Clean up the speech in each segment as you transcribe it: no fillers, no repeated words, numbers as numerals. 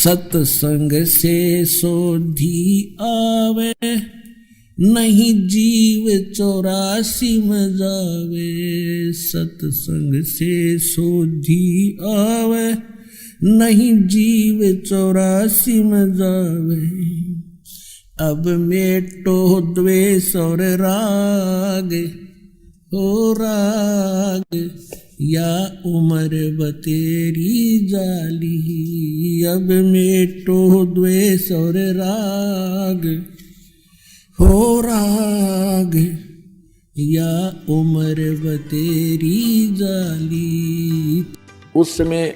सत्संग से सोधी आवे, नहीं जीव 84 में जावे। सत्संग से सोधी आवे, नहीं जीव 84 में जावे। अब मेटो द्वेष और राग, हो राग या उम्र बतेरी जाली। अब मेटो द्वेष और राग, हो राग या उम्र बतेरी जाली। उस समय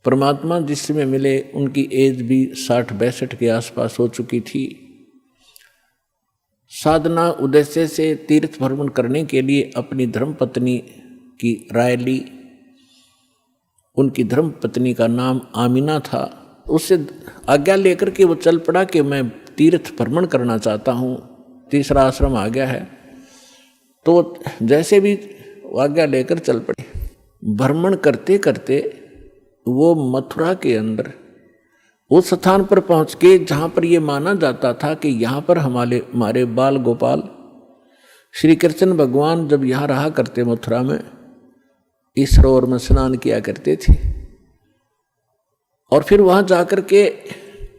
परमात्मा जिस समय मिले उनकी एज भी 60-62 के आसपास हो चुकी थी। साधना उद्देश्य से तीर्थ भ्रमण करने के लिए अपनी धर्मपत्नी की राय ली। उनकी धर्मपत्नी का नाम आमिना था। उससे आज्ञा लेकर के वो चल पड़ा कि मैं तीर्थ भ्रमण करना चाहता हूँ, तीसरा आश्रम आ गया है। तो जैसे भी आज्ञा लेकर चल पड़े। भ्रमण करते करते वो मथुरा के अंदर उस स्थान पर पहुंच के जहाँ पर ये माना जाता था कि यहाँ पर हमारे बाल गोपाल श्री कृष्ण भगवान जब यहाँ रहा करते मथुरा में, इस सरोवर में स्नान किया करते थे। और फिर वहां जाकर के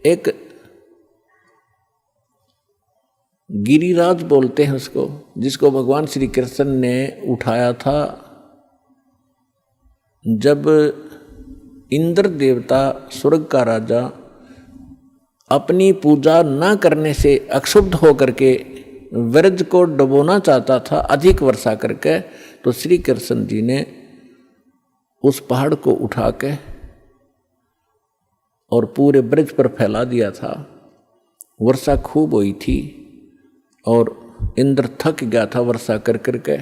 एक गिरिराज बोलते हैं उसको, जिसको भगवान श्री कृष्ण ने उठाया था जब इंद्र देवता स्वर्ग का राजा अपनी पूजा न करने से अक्षुब्ध होकर के व्रज को डुबोना चाहता था अधिक वर्षा करके। तो श्री कृष्ण जी ने उस पहाड़ को उठा के और पूरे ब्रज पर फैला दिया था। वर्षा खूब हुई थी और इंद्र थक गया था वर्षा कर करके,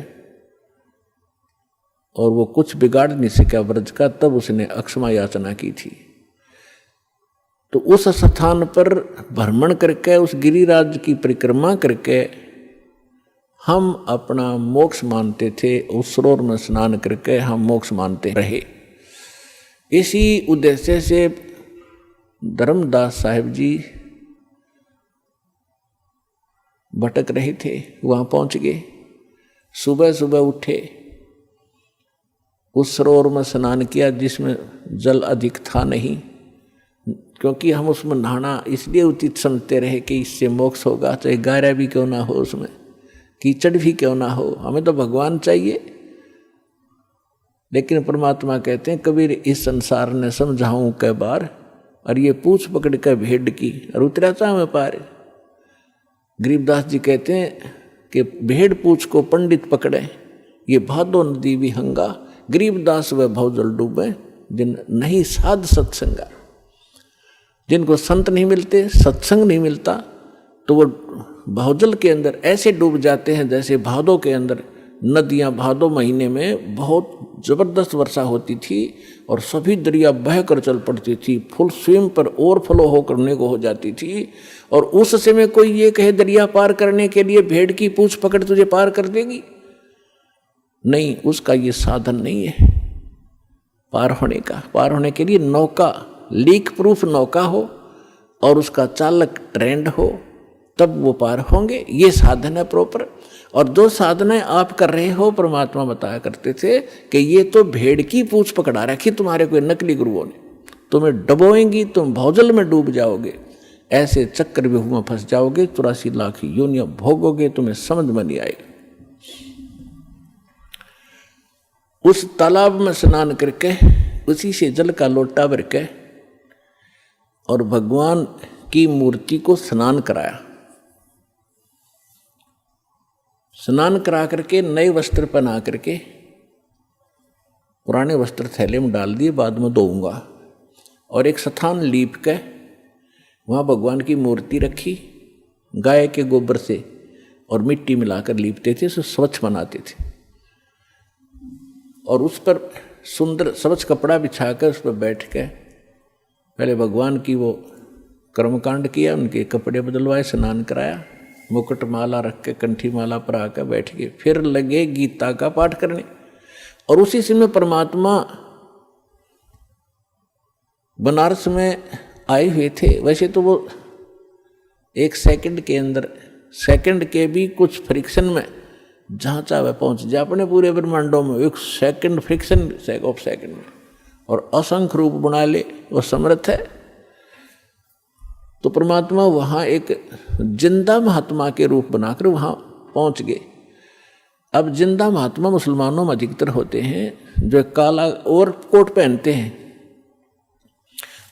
और वो कुछ बिगाड़ नहीं सका ब्रज का। तब उसने अक्षमा याचना की थी। तो उस स्थान पर भ्रमण करके, उस गिरिराज की परिक्रमा करके हम अपना मोक्ष मानते थे। उस सरोवर में स्नान करके हम मोक्ष मानते रहे। इसी उद्देश्य से धर्मदास साहिब जी भटक रहे थे, वहां पहुंच गए। सुबह सुबह उठे, उस सरोवर में स्नान किया जिसमें जल अधिक था नहीं, क्योंकि हम उसमें नहाना इसलिए उचित समझते रहे कि इससे मोक्ष होगा, चाहे गहरा भी क्यों ना हो, उसमें कीचड़ भी क्यों ना हो, हमें तो भगवान चाहिए। लेकिन परमात्मा कहते हैं कबीर इस संसार ने समझाऊं कै बार, और ये पूछ पकड़ कर भेड़ की और उतरा चाहे पार। गरीबदास जी कहते हैं कि भेड़ पूछ को पंडित पकड़े, ये भादो नदी विहंगा, गरीबदास व भवजल डूबे, जिन नहीं साध सत्संगा। जिनको संत नहीं मिलते, सत्संग नहीं मिलता, तो वो भवजल के अंदर ऐसे डूब जाते हैं जैसे भादों के अंदर नदियाँ। भादों महीने में बहुत जबरदस्त वर्षा होती थी और सभी दरिया बह कर चल पड़ती थी, फुल स्विम पर ओवरफ्लो हो करने को हो जाती थी। और उस समय कोई ये कहे दरिया पार करने के लिए भेड़ की पूंछ पकड़ तुझे पार कर देगी, नहीं, उसका ये साधन नहीं है पार होने का। पार होने के लिए नौका, लीक प्रूफ नौका हो और उसका चालक ट्रेंड हो, तब वो पार होंगे। ये साधन है प्रॉपर। और जो साधनाएं आप कर रहे हो, परमात्मा बताया करते थे कि ये तो भेड़ की पूंछ पकड़ा रखी तुम्हारे कोई नकली गुरुओं ने, तुम्हें डबोएंगी, तुम भौजल में डूब जाओगे, ऐसे चक्रव्यूह में फंस जाओगे, 84 लाख योनियां भोगोगे, तुम्हें समझ में नहीं आएगा। उस तालाब में स्नान करके उसी से जल का लोटा भर के और भगवान की मूर्ति को स्नान कराया। स्नान करा करके नए वस्त्र पहना करके पुराने वस्त्र थैले में डाल दिए, बाद में धोऊंगा। और एक स्थान लीप के वहाँ भगवान की मूर्ति रखी, गाय के गोबर से और मिट्टी मिलाकर लीपते थे, उसे स्वच्छ बनाते थे। और उस पर सुंदर स्वच्छ कपड़ा बिछाकर उस पर बैठ के पहले भगवान की वो कर्मकांड किया, उनके कपड़े बदलवाए, स्नान कराया, मुकुट माला रख के कंठी माला पर आकर बैठ गए। फिर लगे गीता का पाठ करने। और उसी समय परमात्मा बनारस में आए हुए थे। वैसे तो वो एक सेकंड के अंदर, सेकंड के भी कुछ फ्रिक्शन में जहाँ चाहे पहुँच जाए अपने पूरे ब्रह्मांडों में, एक सेकंड फ्रिक्शन ऑफ सेकंड में, और असंख्य रूप बना ले, वो समर्थ है। तो परमात्मा वहाँ एक जिंदा महात्मा के रूप बनाकर वहाँ पहुँच गए। अब जिंदा महात्मा मुसलमानों में अधिकतर होते हैं जो काला और कोट पहनते हैं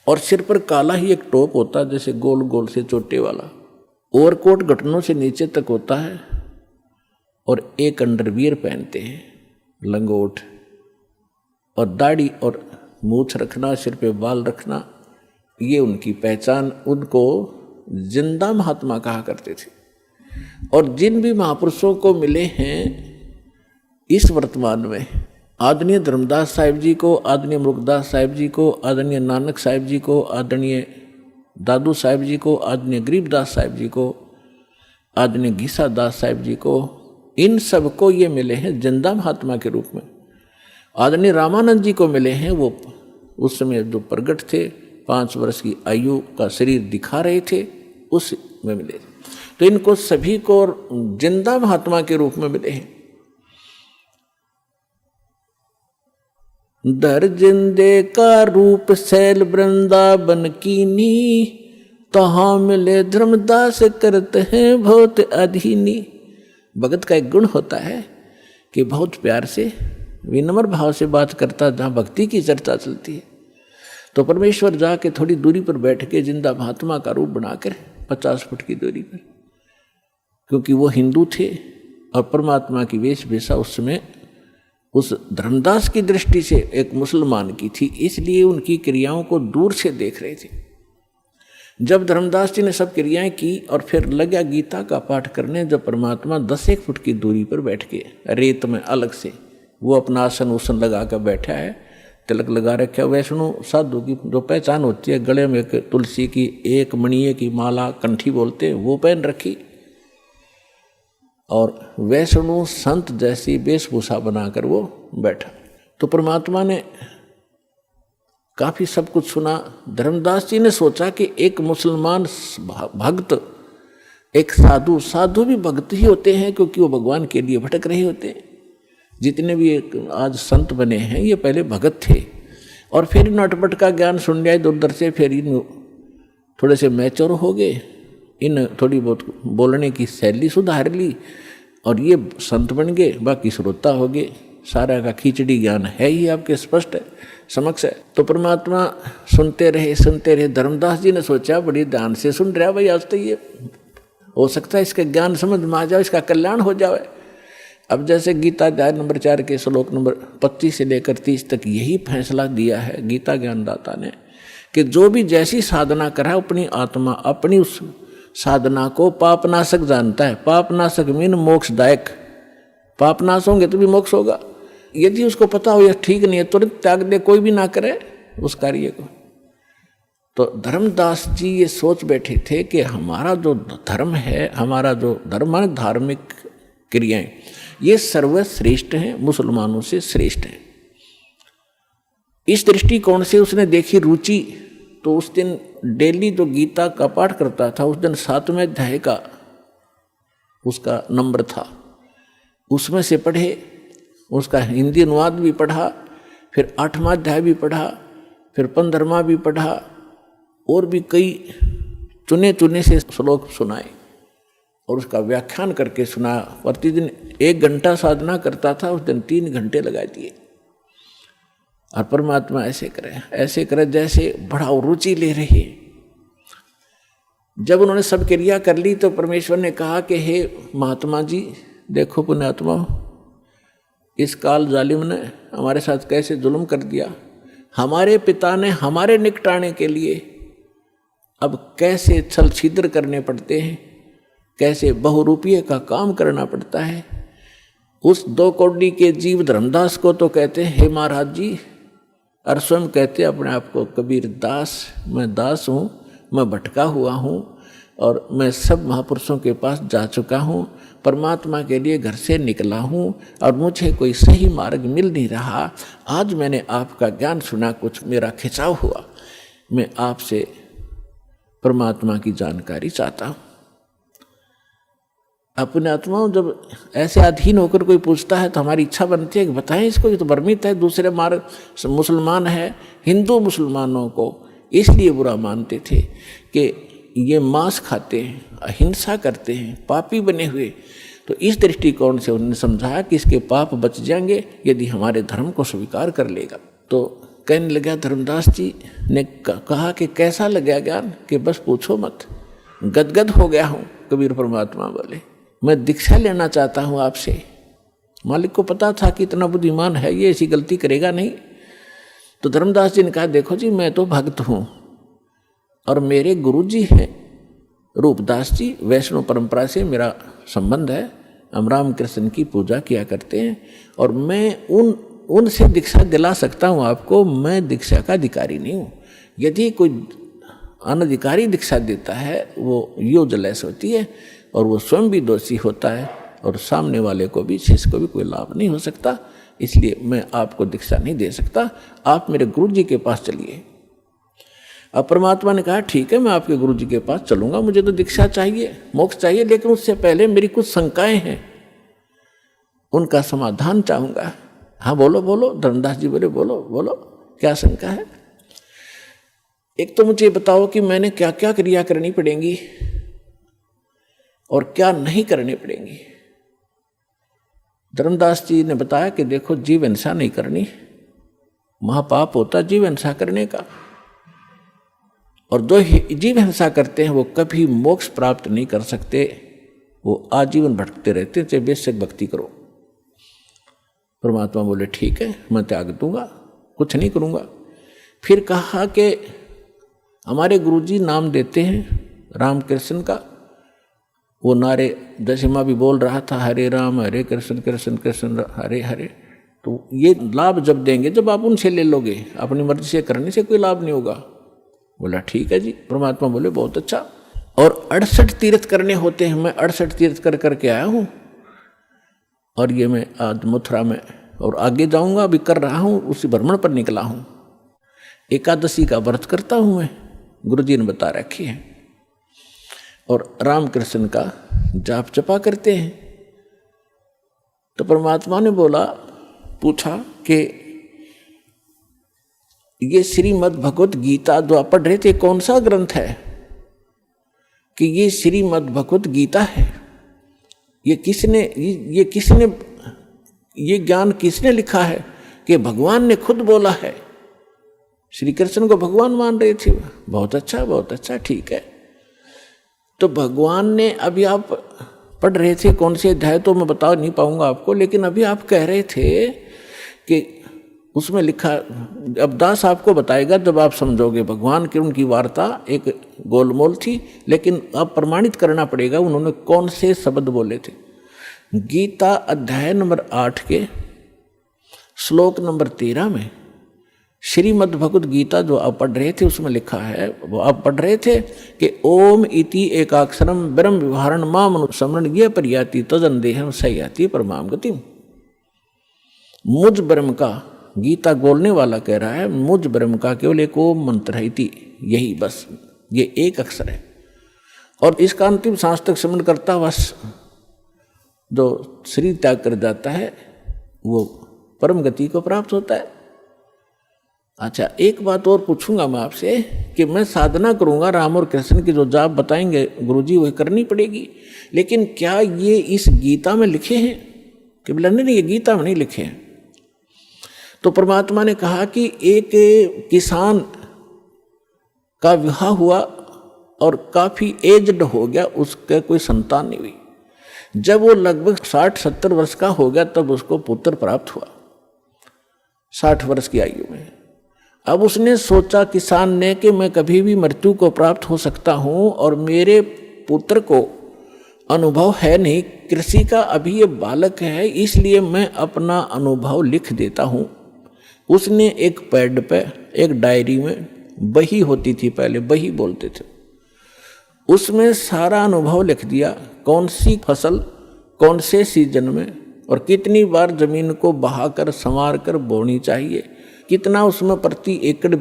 और सिर पर काला ही एक टोप होता है, जैसे गोल गोल से चोटे वाला, और कोट घुटनों से नीचे तक होता है, और एक अंडरवियर पहनते हैं, लंगोट, और दाढ़ी और मूछ रखना, सिर पे बाल रखना, ये उनकी पहचान, उनको जिंदा महात्मा कहा करते थे। और जिन भी महापुरुषों को मिले हैं इस वर्तमान में, आदरणीय धर्मदास साहिब जी को, आदरणीय मुरुगदास साहिब जी को, आदरणीय नानक साहिब जी को, आदरणीय दादू साहिब जी को, आदरणीय गरीबदास साहिब जी को, आदरणीय घीसा दास साहिब जी को, इन सबको ये मिले हैं जिंदा महात्मा के रूप में। आदरणीय रामानंद जी को मिले हैं, वो उस समय जो प्रगट थे, 5 वर्ष की आयु का शरीर दिखा रहे थे, उस में मिले। तो इनको सभी को जिंदा महात्मा के रूप में मिले हैं। दर जिंदे का रूप सैल वृंदावन कीनी, तहाँ मिले धर्मदास करते हैं बहुत अधीनी। भगत का एक गुण होता है कि बहुत प्यार से, विनम्र भाव से बात करता, जहाँ भक्ति की चर्चा चलती है तो परमेश्वर जाके थोड़ी दूरी पर बैठ के जिंदा महात्मा का रूप बनाकर 50 फुट की दूरी पर, क्योंकि वो हिंदू थे और परमात्मा की वेशभूषा उस समय उस धर्मदास की दृष्टि से एक मुसलमान की थी, इसलिए उनकी क्रियाओं को दूर से देख रहे थे। जब धर्मदास जी ने सब क्रियाएं की और फिर लगा गीता का पाठ करने, जब परमात्मा 10 फुट की दूरी पर बैठ के रेत में अलग से वो अपना आसन उसन लगा कर बैठा है, तिलक लगा रखा। वैष्णो साधु की जो पहचान होती है, गले में एक तुलसी की एक मणिये की माला, कंठी बोलते हैं, वो पहन रखी, और वैष्णो संत जैसी वेशभूषा बनाकर वो बैठा। तो परमात्मा ने काफी सब कुछ सुना। धर्मदास जी ने सोचा कि एक मुसलमान भक्त, एक साधु, साधु भी भक्त ही होते हैं, क्योंकि वो भगवान के लिए भटक रहे होते हैं। जितने भी आज संत बने हैं ये पहले भगत थे, और फिर नटपट का ज्ञान सुन लिया इधर उधर से, फिर इन थोड़े से मैच्योर हो गए, इन थोड़ी बहुत बोलने की शैली सुधार ली और ये संत बन गए, बाकी श्रोता हो गए। सारा का खिचड़ी ज्ञान है ही आपके स्पष्ट है, समक्ष है। तो परमात्मा सुनते रहे। धर्मदास जी ने सोचा बड़ी ध्यान से सुन रहा भाई, आज तो ये हो सकता है इसका ज्ञान समझ में आ जाए, इसका कल्याण हो जाए। अब जैसे गीता अध्याय नंबर 4 के श्लोक नंबर 25 से लेकर 30 तक यही फैसला दिया है गीता ज्ञानदाता ने कि जो भी जैसी साधना करा, अपनी आत्मा अपनी उस साधना को पापनाशक जानता है। पापनाशक मीन मोक्षदायक, पापनाश होंगे तो भी मोक्ष होगा। यदि उसको पता हो यह ठीक नहीं है, तुरंत त्याग दे, कोई भी ना करे उस कार्य को। तो धर्मदास जी ये सोच बैठे थे कि हमारा जो धर्म है, हमारा जो धर्म है धार्मिक क्रियाएं, ये सर्वश्रेष्ठ हैं, मुसलमानों से श्रेष्ठ हैं। इस दृष्टिकोण से उसने देखी रुचि। तो उस दिन डेली जो गीता का पाठ करता था, उस दिन 7वें अध्याय का उसका नंबर था, उसमें से पढ़े, उसका हिंदी अनुवाद भी पढ़ा, फिर 8वां अध्याय भी पढ़ा, फिर 15वां भी पढ़ा, और भी कई चुने से श्लोक सुनाए और उसका व्याख्यान करके सुना। प्रतिदिन 1 घंटा साधना करता था, उस दिन 3 घंटे लगा दिए। और परमात्मा ऐसे करे जैसे बड़ा रुचि ले रही। जब उन्होंने सब क्रिया कर ली तो परमेश्वर ने कहा कि हे महात्मा जी, देखो पुण्यात्मा, इस काल जालिम ने हमारे साथ कैसे जुल्म कर दिया। हमारे पिता ने हमारे निकटाने के लिए अब कैसे छल छिद्र करने पड़ते हैं, कैसे बहुरूपीय का काम करना पड़ता है। उस 2 कौड़ी के जीव धर्मदास को तो कहते हैं हे महाराज जी, और स्वयं कहते अपने आप को कबीर दास, मैं दास हूँ, मैं भटका हुआ हूँ और मैं सब महापुरुषों के पास जा चुका हूँ, परमात्मा के लिए घर से निकला हूँ और मुझे कोई सही मार्ग मिल नहीं रहा। आज मैंने आपका ज्ञान सुना, कुछ मेरा खिंचाव हुआ। मैं आपसे परमात्मा की जानकारी चाहता हूँ। अपने आत्माओं जब ऐसे अधीन होकर कोई पूछता है तो हमारी इच्छा बनती है कि बताएं इसको, ये तो भ्रमित है, दूसरे मार्ग मुसलमान है। हिंदू मुसलमानों को इसलिए बुरा मानते थे कि ये मांस खाते हैं, अहिंसा करते हैं, पापी बने हुए। तो इस दृष्टिकोण से उन्होंने समझाया कि इसके पाप बच जाएंगे यदि हमारे धर्म को स्वीकार कर लेगा। तो कहने लगा, धर्मदास जी ने कहा कि कैसा लगा ज्ञान, कि बस पूछो मत, गदगद हो गया हूँ। कबीर परमात्मा बोले, मैं दीक्षा लेना चाहता हूँ आपसे। मालिक को पता था कि इतना बुद्धिमान है ये, ऐसी गलती करेगा नहीं। तो धर्मदास जी ने कहा, देखो जी मैं तो भक्त हूँ और मेरे गुरु जी हैं रूपदास जी, वैष्णव परंपरा से मेरा संबंध है, हम रामकृष्ण की पूजा किया करते हैं और मैं उनसे दीक्षा दिला सकता हूँ आपको। मैं दीक्षा का अधिकारी नहीं हूँ। यदि कोई अनधिकारी दीक्षा देता है वो यूजलेस होती है और वो स्वयं भी दोषी होता है और सामने वाले को भी, शिष्य को भी कोई लाभ नहीं हो सकता। इसलिए मैं आपको दीक्षा नहीं दे सकता, आप मेरे गुरु जी के पास चलिए। अब परमात्मा ने कहा, ठीक है मैं आपके गुरु जी के पास चलूंगा, मुझे तो दीक्षा चाहिए, मोक्ष चाहिए, लेकिन उससे पहले मेरी कुछ शंकाएं हैं, उनका समाधान चाहूंगा। हाँ बोलो बोलो। धर्मदास जी बोले, बोलो बोलो, क्या शंका है? एक तो मुझे बताओ कि मैंने क्या क्या क्रिया करनी पड़ेंगी और क्या नहीं करनी पड़ेंगी। धर्मदास जी ने बताया कि देखो, जीव हिंसा नहीं करनी, महापाप होता जीव हिंसा करने का, और जो जीव हिंसा करते हैं वो कभी मोक्ष प्राप्त नहीं कर सकते, वो आजीवन भटकते रहते हैं, चाहे बेशक भक्ति करो। परमात्मा बोले, ठीक है मैं त्याग दूंगा, कुछ नहीं करूंगा। फिर कहा कि हमारे गुरुजी नाम देते हैं रामकृष्ण का, वो नारे दशमा भी बोल रहा था, हरे राम हरे कृष्ण कृष्ण कृष्ण हरे हरे। तो ये लाभ जब देंगे जब आप उनसे ले लोगे, अपनी मर्जी से करने से कोई लाभ नहीं होगा। बोला ठीक है जी। परमात्मा बोले, बहुत अच्छा। और 68 तीर्थ करने होते हैं, मैं 68 तीर्थ कर करके आया हूँ और ये मैं आज मथुरा में और आगे जाऊंगा, अभी कर रहा हूँ, उसी भ्रमण पर निकला हूँ। एकादशी का व्रत करता हूँ मैं, गुरुजी ने बता रखी है, और रामकृष्ण का जाप जपा करते हैं। तो परमात्मा ने बोला, पूछा कि ये श्रीमद् भगवत गीता जो आप पढ़ रहे थे कौन सा ग्रंथ है? कि ये श्रीमद् भगवत गीता है। ये किसने ये ज्ञान किसने लिखा है? कि भगवान ने खुद बोला है। श्री कृष्ण को भगवान मान रहे थे। बहुत अच्छा, ठीक है। तो भगवान ने, अभी आप पढ़ रहे थे कौन से अध्याय तो मैं बता नहीं पाऊंगा आपको, लेकिन अभी आप कह रहे थे कि उसमें लिखा, अब दास आपको बताएगा जब आप समझोगे। भगवान की उनकी वार्ता एक गोलमोल थी, लेकिन अब प्रमाणित करना पड़ेगा उन्होंने कौन से शब्द बोले थे। गीता अध्याय नंबर 8 के श्लोक नंबर 13 में श्रीमद् भगवत गीता जो आप पढ़ रहे थे उसमें लिखा है, वो आप पढ़ रहे थे कि ओम इति एकाक्षरम ब्रह्म विहारण माम समरण ये परियाति तजन देहम सयाति परमाम गतिम। मुझ ब्रह्म का, गीता बोलने वाला कह रहा है, मुझ ब्रह्म का केवल एक ओम मंत्र है, यही बस, ये एक अक्षर है, और इसका अंतिम सांस तक स्मरण करता हुआ जो शरीर त्याग कर जाता है वो परम गति को प्राप्त होता है। अच्छा, एक बात और पूछूंगा मैं आपसे कि मैं साधना करूंगा, राम और कृष्ण की जो जाप बताएंगे गुरुजी वही करनी पड़ेगी, लेकिन क्या ये इस गीता में लिखे हैं? कि बोला नहीं, ये गीता में नहीं लिखे हैं। तो परमात्मा ने कहा कि एक किसान का विवाह हुआ और काफी एज्ड हो गया, उसका कोई संतान नहीं हुई। जब वो लगभग 60-70 वर्ष का हो गया तब उसको पुत्र प्राप्त हुआ, 60 वर्ष की आयु में। अब उसने सोचा किसान ने कि मैं कभी भी मृत्यु को प्राप्त हो सकता हूँ और मेरे पुत्र को अनुभव है नहीं कृषि का, अभी ये बालक है, इसलिए मैं अपना अनुभव लिख देता हूँ। उसने एक पैड पे, एक डायरी में, बही होती थी पहले, बही बोलते थे, उसमें सारा अनुभव लिख दिया, कौन सी फसल कौन से सीजन में और कितनी बार जमीन को बहाकर संवार कर बोनी चाहिए, कितना उसमें प्रति एकड़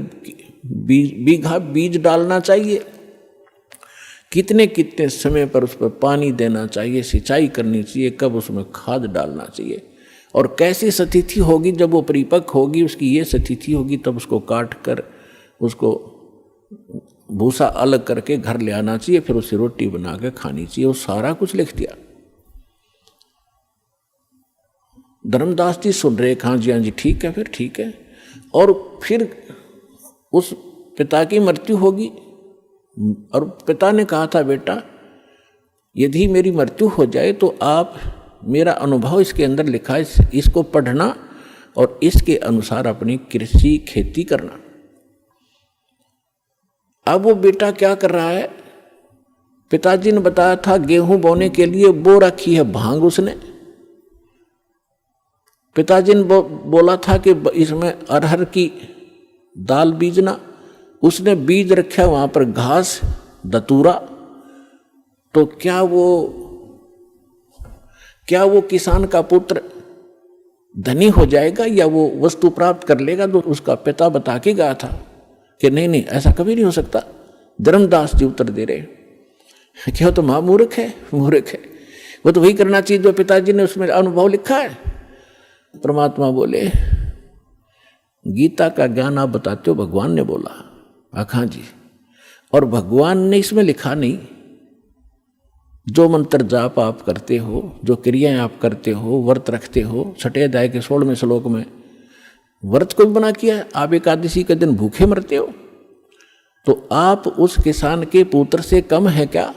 बीघा बीज डालना चाहिए, कितने कितने समय पर उस पर पानी देना चाहिए, सिंचाई करनी चाहिए, कब उसमें खाद डालना चाहिए, और कैसी स्थिति होगी जब वो परिपक्व होगी, उसकी ये स्थिति होगी, तब उसको काट कर उसको भूसा अलग करके घर ले आना चाहिए, फिर उसे रोटी बना के खानी चाहिए। वो सारा कुछ लिख दिया। धर्मदास जी सुन रहे, हाँ जी ठीक है, फिर ठीक है। और फिर उस पिता की मृत्यु होगी, और पिता ने कहा था, बेटा यदि मेरी मृत्यु हो जाए तो आप मेरा अनुभव इसके अंदर लिखा है, इसको पढ़ना और इसके अनुसार अपनी कृषि खेती करना। अब वो बेटा क्या कर रहा है, पिताजी ने बताया था गेहूं बोने के लिए बो रखी है भांग उसने। पिताजी ने बोला था कि इसमें अरहर की दाल बीजना, उसने बीज रखा वहां पर घास दतूरा। तो क्या वो किसान का पुत्र धनी हो जाएगा या वो वस्तु प्राप्त कर लेगा? तो उसका पिता बता के गया था कि नहीं ऐसा कभी नहीं हो सकता। धर्मदास जी उत्तर दे रहे क्या तो महामूर्ख है, मूर्ख है, वो तो वही करना चाहिए जो पिताजी ने उसमें अनुभव लिखा है। परमात्मा बोले गीता का ज्ञान आप बताते हो, भगवान ने बोला। हाँ जी, और भगवान ने इसमें लिखा नहीं, जो मंत्र जाप आप करते हो, जो क्रियाएं आप करते हो, व्रत रखते हो, छठे अध्याय के 16वें श्लोक में व्रत को भी बना किया है। आप एकादशी के दिन भूखे मरते हो, तो आप उस किसान के पुत्र से कम है क्या?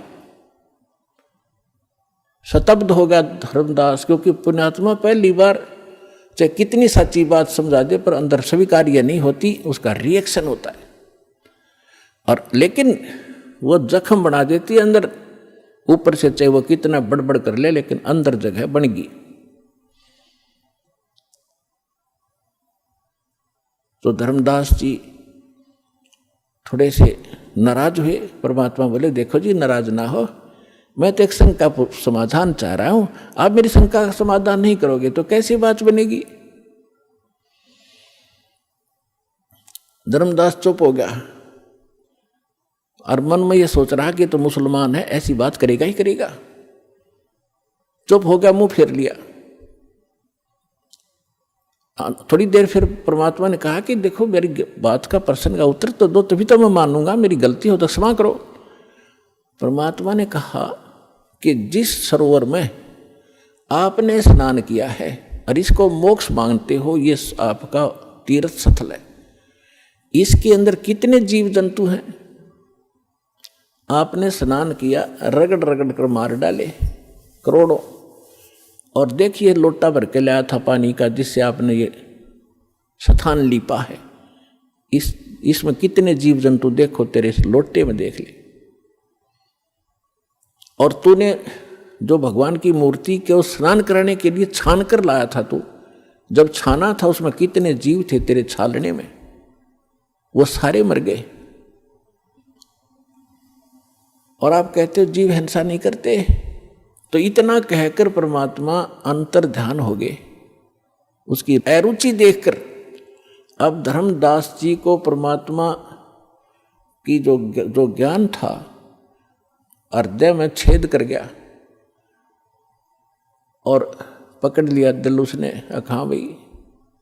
शतब्द हो गया धर्मदास, क्योंकि पुण्यात्मा पहली बार चाहे कितनी सच्ची बात समझा दे पर अंदर स्वीकार्य नहीं होती, उसका रिएक्शन होता है। और लेकिन वो जख्म बना देती है अंदर, ऊपर से चाहे वो कितना बड़बड़ कर ले, लेकिन अंदर जगह बन गई। तो धर्मदास जी थोड़े से नाराज हुए। परमात्मा बोले देखो जी, नाराज ना हो, मैं तो एक शंका का समाधान चाह रहा हूं, आप मेरी शंका का समाधान नहीं करोगे तो कैसी बात बनेगी? धर्मदास चुप हो गया और मन में ये सोच रहा कि तो मुसलमान है, ऐसी बात करेगा ही करेगा। चुप हो गया, मुंह फेर लिया। थोड़ी देर फिर परमात्मा ने कहा कि देखो मेरी बात का प्रश्न का उत्तर तो दो, तभी तो मैं मानूंगा, मेरी गलती हो तो क्षमा करो। परमात्मा ने कहा कि जिस सरोवर में आपने स्नान किया है और इसको मोक्ष मांगते हो, ये आपका तीर्थ स्थल है, इसके अंदर कितने जीव जंतु हैं? आपने स्नान किया, रगड़ रगड़ कर मार डाले करोड़ों। और देखिए लोटा भर के लाया था पानी का, जिससे आपने ये स्थान लीपा है, इसमें कितने जीव जंतु देखो, तेरे इस लोटे में देख ले। और तूने जो भगवान की मूर्ति के स्नान कराने के लिए छान कर लाया था, तू जब छाना था उसमें कितने जीव थे तेरे छालने में, वो सारे मर गए। और आप कहते हो जीव हिंसा नहीं करते। तो इतना कहकर परमात्मा अंतर ध्यान हो गए, उसकी अरुचि देखकर। अब धर्मदास जी को परमात्मा की जो ज्ञान था हृदय में छेद कर गया और पकड़ लिया दिल उसने। हाँ भाई,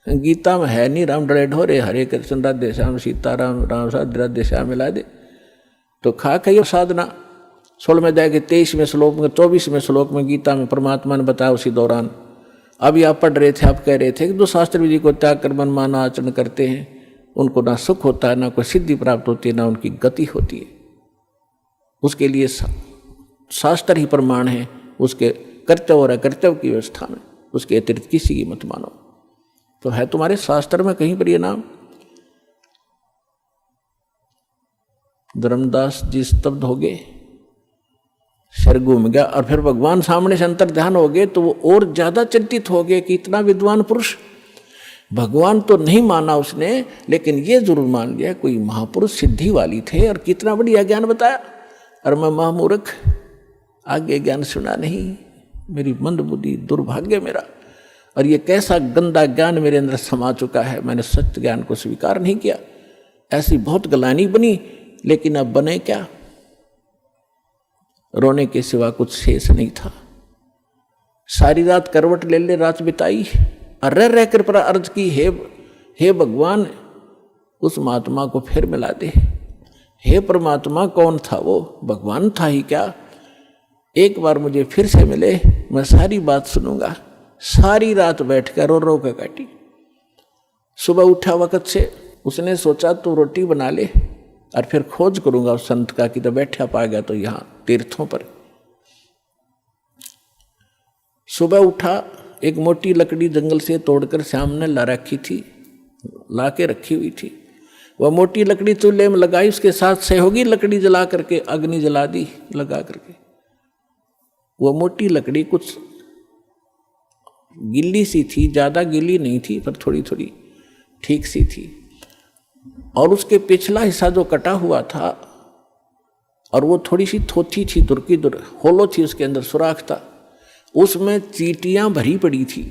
गीता में है नहीं राम डरे ढोरे, हरे कृष्ण राधे श्याम सीताराम राम साध राधे श्याम मिला दे, तो खा खइयो साधना। 16वें अध्याय के 23वें श्लोक में 24वें श्लोक में गीता में परमात्मा ने बताया उसी दौरान। अभी आप पढ़ रहे थे, आप कह रहे थे कि जो शास्त्र विधि को त्याग कर मनमाना आचरण करते हैं उनको ना सुख होता है, ना कोई सिद्धि प्राप्त होती है, ना उनकी गति होती है। उसके लिए शास्त्र ही प्रमाण है, उसके कर्तव्य और अकर्तव्य की व्यवस्था में, उसके अतिरिक्त किसी की मत मानो। तो है तुम्हारे शास्त्र में कहीं पर ये नाम? धर्मदास जी स्तब्ध हो गए, सिर घूम गया। और फिर भगवान सामने से अंतर ध्यान हो गए तो वो और ज्यादा चिंतित हो गए कि इतना विद्वान पुरुष, भगवान तो नहीं माना उसने, लेकिन ये जरूर मान लिया कोई महापुरुष सिद्धि वाली थे, और कितना बढ़िया ज्ञान बताया। और मैं महामूर्ख, आगे ज्ञान सुना नहीं, मेरी मंद बुद्धि, दुर्भाग्य मेरा। और ये कैसा गंदा ज्ञान मेरे अंदर समा चुका है, मैंने सत्य ज्ञान को स्वीकार नहीं किया। ऐसी बहुत गलानी बनी, लेकिन अब बने क्या? रोने के सिवा कुछ शेष नहीं था। सारी रात करवट ले ले रात बिताई, और रह कर पर अर्ज की, हे भगवान उस महात्मा को फिर मिला दे। हे परमात्मा, कौन था वो? भगवान था ही क्या? एक बार मुझे फिर से मिले, मैं सारी बात सुनूंगा। सारी रात बैठकर रो रो कर काटी। सुबह उठा वक्त से उसने सोचा तो रोटी बना ले और फिर खोज करूंगा उस संत का कि तो बैठा पा गया तो यहाँ तीर्थों पर। सुबह उठा, एक मोटी लकड़ी जंगल से तोड़कर श्याम ने ला रखी थी, ला के रखी हुई थी। वह मोटी लकड़ी चूल्हे में लगाई, उसके साथ सहयोगी लकड़ी जला करके अग्नि जला दी लगा करके। वह मोटी लकड़ी कुछ गिल्ली सी थी, ज्यादा गिल्ली नहीं थी पर थोड़ी थोड़ी ठीक सी थी, और उसके पिछला हिस्सा जो कटा हुआ था और वो थोड़ी सी थोथी थी, होलो थी, उसके अंदर सुराख था, उसमें चींटियां भरी पड़ी थी।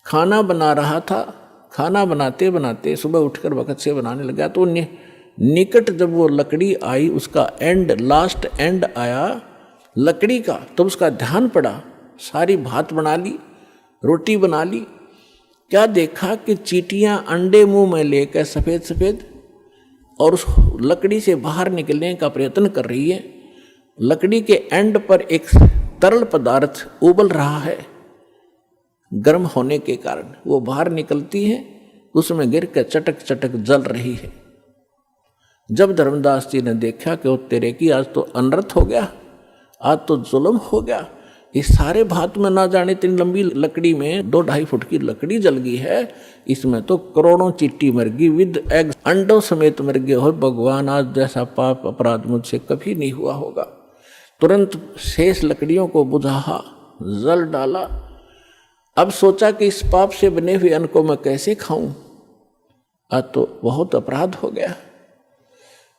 खाना बना रहा था, खाना बनाते बनाते सुबह उठकर वक्त से बनाने लगा तो निकट जब वो लकड़ी आई, उसका लास्ट एंड आया लकड़ी का, तब उसका ध्यान पड़ा। सारी भात बना ली, रोटी बना ली, क्या देखा कि चींटियां अंडे मुंह में लेकर सफेद सफेद और उस लकड़ी से बाहर निकलने का प्रयत्न कर रही है। लकड़ी के एंड पर एक तरल पदार्थ उबल रहा है, गर्म होने के कारण वो बाहर निकलती है, उसमें गिर कर चटक चटक जल रही है। जब धर्मदास जी ने देखा कि वो तेरे की आज तो अनर्थ हो गया, आज तो जुल्म हो गया, इस सारे भात में ना जाने इतनी लंबी लकड़ी में 2-2.5 फुट की लकड़ी जल गई है, इसमें तो करोड़ों चींटी मर गई विद एग, अंडों समेत मर गए हो। भगवान, आज जैसा पाप अपराध मुझसे कभी नहीं हुआ होगा। तुरंत शेष लकड़ियों को बुझा, जल डाला। अब सोचा कि इस पाप से बने हुए अन्न को मैं कैसे खाऊं, आज तो बहुत अपराध हो गया।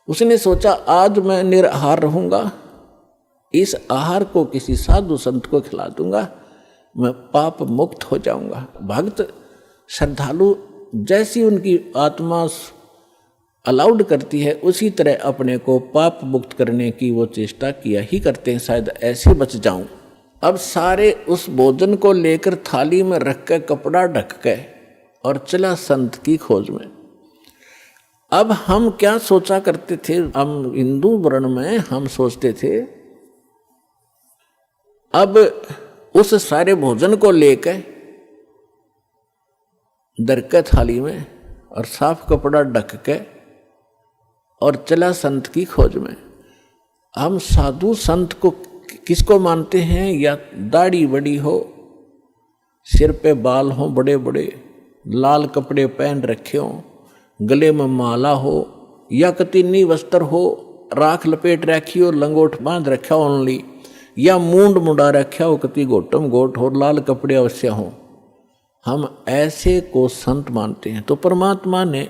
उसने सोचा आज मैं निराहार रहूंगा, इस आहार को किसी साधु संत को खिला दूंगा, मैं पाप मुक्त हो जाऊंगा। भक्त श्रद्धालु जैसी उनकी आत्मा अलाउड करती है, उसी तरह अपने को पाप मुक्त करने की वो चेष्टा किया ही करते हैं, शायद ऐसे बच जाऊं। अब सारे उस भोजन को लेकर थाली में रख कर कपड़ा ढक के और चला संत की खोज में। अब हम क्या सोचा करते थे, हम हिंदू वर्ण में हम सोचते थे अब उस सारे भोजन को लेकर दरकत थाली में और साफ कपड़ा ढक के और चला संत की खोज में। हम साधु संत को किसको मानते हैं? या दाढ़ी बड़ी हो, सिर पे बाल हो बड़े बड़े, लाल कपड़े पहन रखे हो, गले में माला हो, या कतीनी वस्त्र हो, राख लपेट रखी हो, लंगोट बांध रखा हो ओनली, या मूंड मुंडा रखा हो, कति गोटम गोट हो, लाल कपड़े अवश्य हो, हम ऐसे को संत मानते हैं। तो परमात्मा ने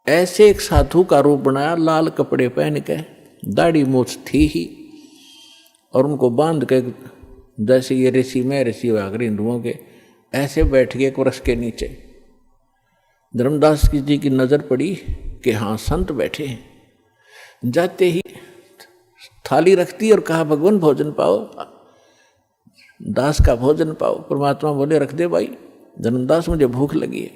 ऐसे एक साधु का रूप बनाया, लाल कपड़े पहन के, दाढ़ी मूछ थी ही, और उनको बांध के जैसे ये ऋषि में ऋषि वागर हिंदुओं के ऐसे बैठ गए एक वृक्ष के नीचे। धर्मदास जी की नजर पड़ी कि हाँ संत बैठे हैं। जाते ही थाली रखती और कहा भगवान भोजन पाओ, दास का भोजन पाओ। परमात्मा बोले रख दे भाई, धर्मदास मुझे भूख लगी है।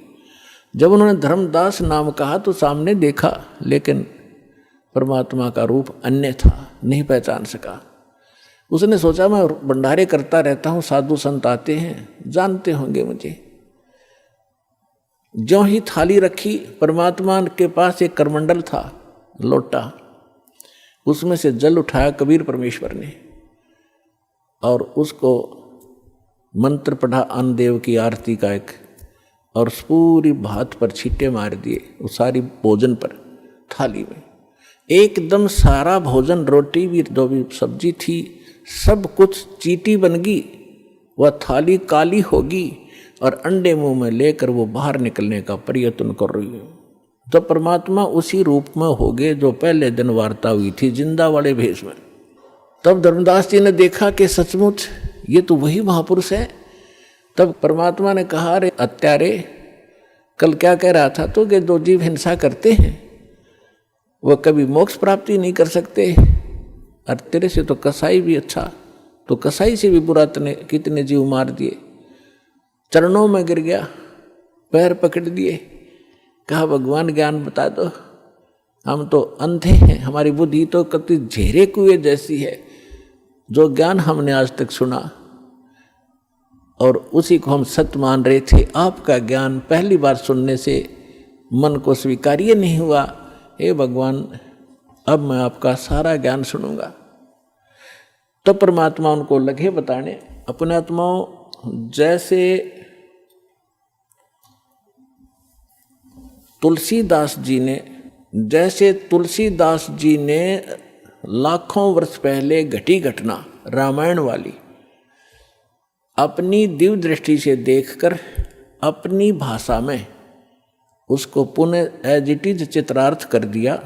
जब उन्होंने धर्मदास नाम कहा तो सामने देखा, लेकिन परमात्मा का रूप अन्य था, नहीं पहचान सका। उसने सोचा मैं भंडारे करता रहता हूँ, साधु संत आते हैं, जानते होंगे मुझे। ज्यों ही थाली रखी, परमात्मा के पास एक करमंडल था, लोटा, उसमें से जल उठाया कबीर परमेश्वर ने और उसको मंत्र पढ़ा अन्नदेव की आरती का एक, और उस पूरी भात पर छींटे मार दिए, उस सारी भोजन पर थाली में एकदम सारा भोजन, रोटी भी, जो भी सब्जी थी, सब कुछ चींटी बन गई। वह थाली काली होगी और अंडे मुंह में लेकर वो बाहर निकलने का प्रयत्न कर रही है। तो परमात्मा उसी रूप में हो गए जो पहले दिन वार्ता हुई थी, जिंदा वाले भेष में। तब धर्मदास जी ने देखा कि सचमुच ये तो वही महापुरुष है। तब परमात्मा ने कहा, अरे अत्यारे, कल क्या कह रहा था तो कि जो जीव हिंसा करते हैं वह कभी मोक्ष प्राप्ति नहीं कर सकते। और तेरे से तो कसाई भी अच्छा, तो कसाई से भी बुरा तने कितने जीव मार दिए। चरणों में गिर गया, पैर पकड़ दिए, कहा भगवान ज्ञान बता दो, हम तो अंधे हैं, हमारी बुद्धि तो कति झेरे कुएं जैसी है। जो ज्ञान हमने आज तक सुना और उसी को हम सत्य मान रहे थे, आपका ज्ञान पहली बार सुनने से मन को स्वीकार्य नहीं हुआ। हे भगवान, अब मैं आपका सारा ज्ञान सुनूंगा। तो परमात्मा उनको लगे बताने, अपने आत्माओं जैसे तुलसीदास जी ने लाखों वर्ष पहले घटी घटना रामायण वाली अपनी दिव्य दृष्टि से देखकर अपनी भाषा में उसको पुनः एज इट इज चित्रार्थ कर दिया,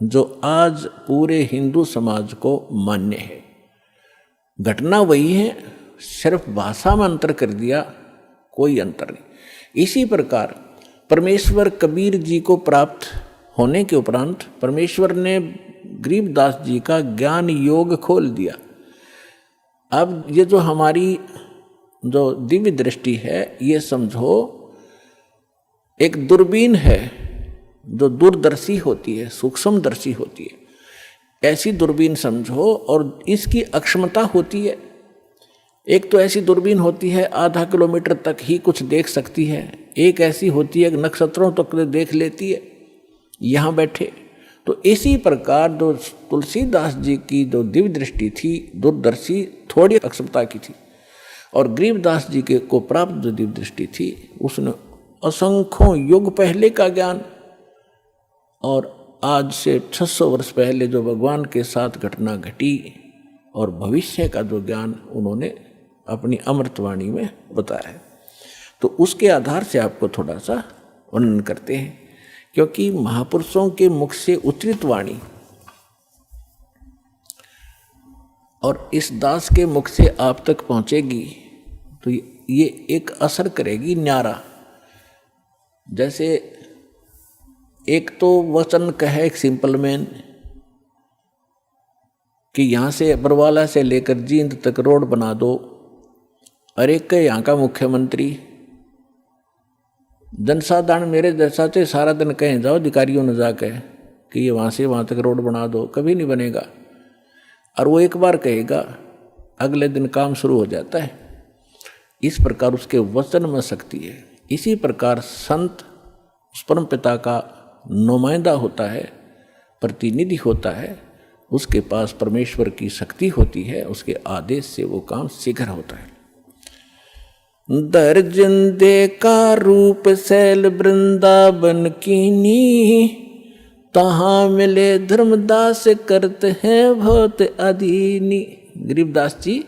जो आज पूरे हिंदू समाज को मान्य है। घटना वही है, सिर्फ भाषा में अंतर कर दिया, कोई अंतर नहीं। इसी प्रकार परमेश्वर कबीर जी को प्राप्त होने के उपरांत परमेश्वर ने गरीबदास जी का ज्ञान योग खोल दिया। अब ये जो हमारी जो दिव्य दृष्टि है, ये समझो एक दूरबीन है जो दूरदर्शी होती है, सूक्ष्मदर्शी होती है। ऐसी दूरबीन समझो, और इसकी अक्षमता होती है। एक तो ऐसी दूरबीन होती है आधा किलोमीटर तक ही कुछ देख सकती है, एक ऐसी होती है नक्षत्रों तक देख लेती है यहाँ बैठे। तो इसी प्रकार जो तुलसीदास जी की जो दिव्य दृष्टि थी, दूरदर्शी, थोड़ी अक्षमता की थी, और गरीबदास जी के को प्राप्त जो दिव्य दृष्टि थी, उसने असंख्यों युग पहले का ज्ञान और आज से 600 वर्ष पहले जो भगवान के साथ घटना घटी और भविष्य का जो ज्ञान उन्होंने अपनी अमृतवाणी में बताया है। तो उसके आधार से आपको थोड़ा सा वर्णन करते हैं, क्योंकि महापुरुषों के मुख से उच्चरित वाणी और इस दास के मुख से आप तक पहुंचेगी तो ये एक असर करेगी न्यारा। जैसे एक तो वचन कहे एक सिंपल मैन कि यहाँ से बरवाला से लेकर जींद तक रोड बना दो, और एक के यहाँ का मुख्यमंत्री जनसाधारण मेरे जैसा से सारा दिन कहें जाओ अधिकारियों ने जाके कि ये वहाँ से वहाँ तक रोड बना दो, कभी नहीं बनेगा। और वो एक बार कहेगा, अगले दिन काम शुरू हो जाता है। इस प्रकार उसके वचन में शक्ति है। इसी प्रकार संत उस परम पिता का नुमाइंदा होता है, प्रतिनिधि होता है, उसके पास परमेश्वर की शक्ति होती है, उसके आदेश से वो काम शीघ्र होता है। दर्जन का रूप शैल वृंदावन कीनी, तहाँ मिले धर्मदास करते हैं बहुत अधीनी। गरीबदास जी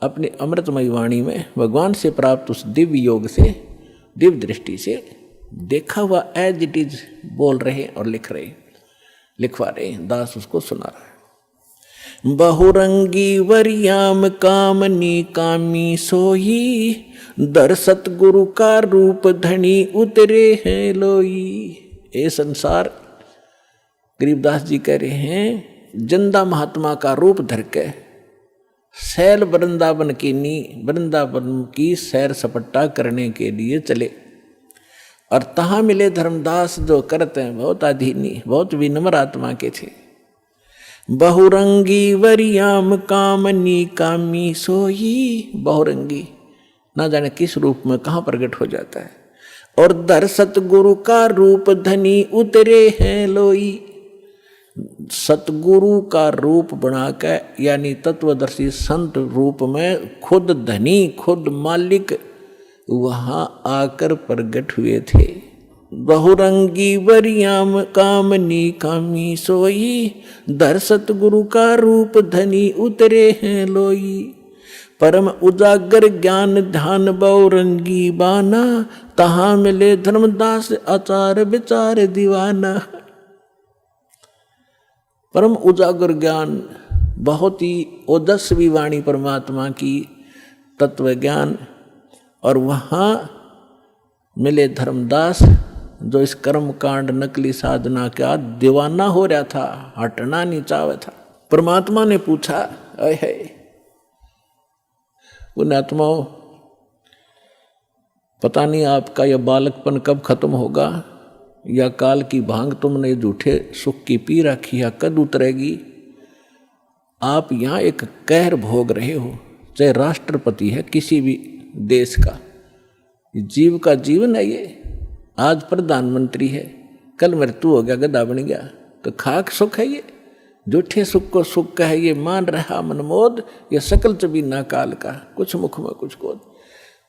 अपनी अमृतमयी वाणी में भगवान से प्राप्त उस दिव्य योग से, दिव्य दृष्टि से देखा हुआ एज इट इज बोल रहे और लिखवा रहे। दास उसको सुना रहा है। बहुरंगी वरियाम कामनी कामी सोई, दर सतगुरु का रूप धनी उतरे हैं लोई। ए संसार, गरीबदास जी कह रहे हैं, जिंदा महात्मा का रूप धर के सैल वृंदावन की सैर सपट्टा करने के लिए चले, और तहाँ मिले धर्मदास जो करते हैं बहुत अधीनी, बहुत विनम्र आत्मा के थे। बहुरंगी वरियाम कामनी कामी सोई, बहुरंगी ना जाने किस रूप में कहाँ प्रकट हो जाता है। और दर सतगुरु का रूप धनी उतरे हैं लोई, सतगुरु का रूप बनाकर यानी तत्वदर्शी संत रूप में खुद धनी, खुद मालिक वहां आकर प्रकट हुए थे। बहुरंगी वरियाम कामनी कामी सोई, दर सतगुरु का रूप धनी उतरे हैं लोई। परम उजागर ज्ञान ध्यान बहुरंगी बाना, तहाँ मिले धर्मदास आचार विचार दीवाना। परम उजागर ज्ञान, बहुत ही ओजस्वी वाणी परमात्मा की, तत्व ज्ञान, और वहाँ मिले धर्मदास, जो इस कर्म कांड नकली साधना का दीवाना हो रहा था, हटना नहीं चाहता था। परमात्मा ने पूछा, अहे पुण्यात्माओं, पता नहीं आपका यह बालकपन कब खत्म होगा, या काल की भांग तुमने झूठे सुख की पी रखी है कद उतरेगी। आप यहाँ एक कहर भोग रहे हो, चाहे राष्ट्रपति है किसी भी देश का, जीव का जीवन है ये। आज प्रधानमंत्री है, कल मृत्यु हो गया, गधा बन गया, तो खाक सुख है ये। झूठे सुख को सुख का है ये मान रहा मनमोद, ये सकल चबीना काल का, कुछ मुख में कुछ कोद।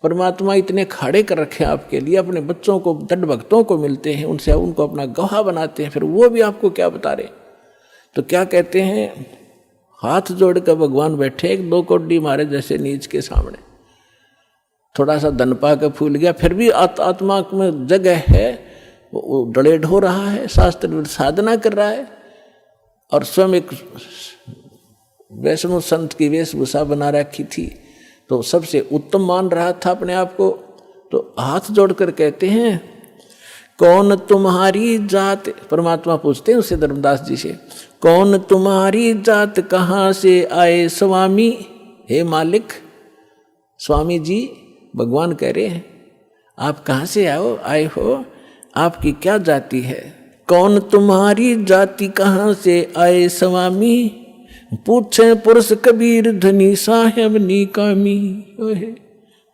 परमात्मा इतने खाड़े कर रखे हैं आपके लिए, अपने बच्चों को दृढ़ भक्तों को मिलते हैं, उनसे उनको अपना गवाह बनाते हैं, फिर वो भी आपको क्या बता रहे। तो क्या कहते हैं, हाथ जोड़ कर भगवान बैठे एक दो कोडी मारे जैसे नीच के सामने। थोड़ा सा धन पा के फूल गया, फिर भी आत्मा में जगह है, वो डलेड हो रहा है, शास्त्र साधना कर रहा है, और स्वयं एक वैष्णव संत की वेशभूषा बना रखी थी, तो सबसे उत्तम मान रहा था अपने आप को। तो हाथ जोड़कर कहते हैं, कौन तुम्हारी जात, परमात्मा पूछते हैं उससे धर्मदास जी से, कौन तुम्हारी जात कहाँ से आए स्वामी। हे मालिक, स्वामी जी भगवान कह रहे हैं, आप कहाँ से आए हो, आपकी क्या जाति है। कौन तुम्हारी जाति कहाँ से आए स्वामी, पूछे पुरुष कबीर धनी साहेब निकामी।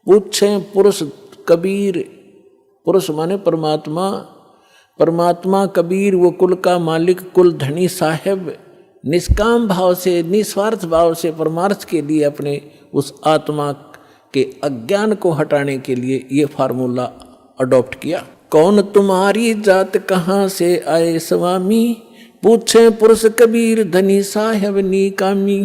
पूछे पुरुष कबीर, पुरुष माने परमात्मा, परमात्मा कबीर वो कुल का मालिक, कुल धनी साहेब, निष्काम भाव से निस्वार्थ भाव से परमार्थ के लिए अपने उस आत्मा के अज्ञान को हटाने के लिए ये फार्मूला अडॉप्ट किया। कौन तुम्हारी जात कहाँ से आए स्वामी, पूछे पुरुष कबीर धनी साहेब निकामी।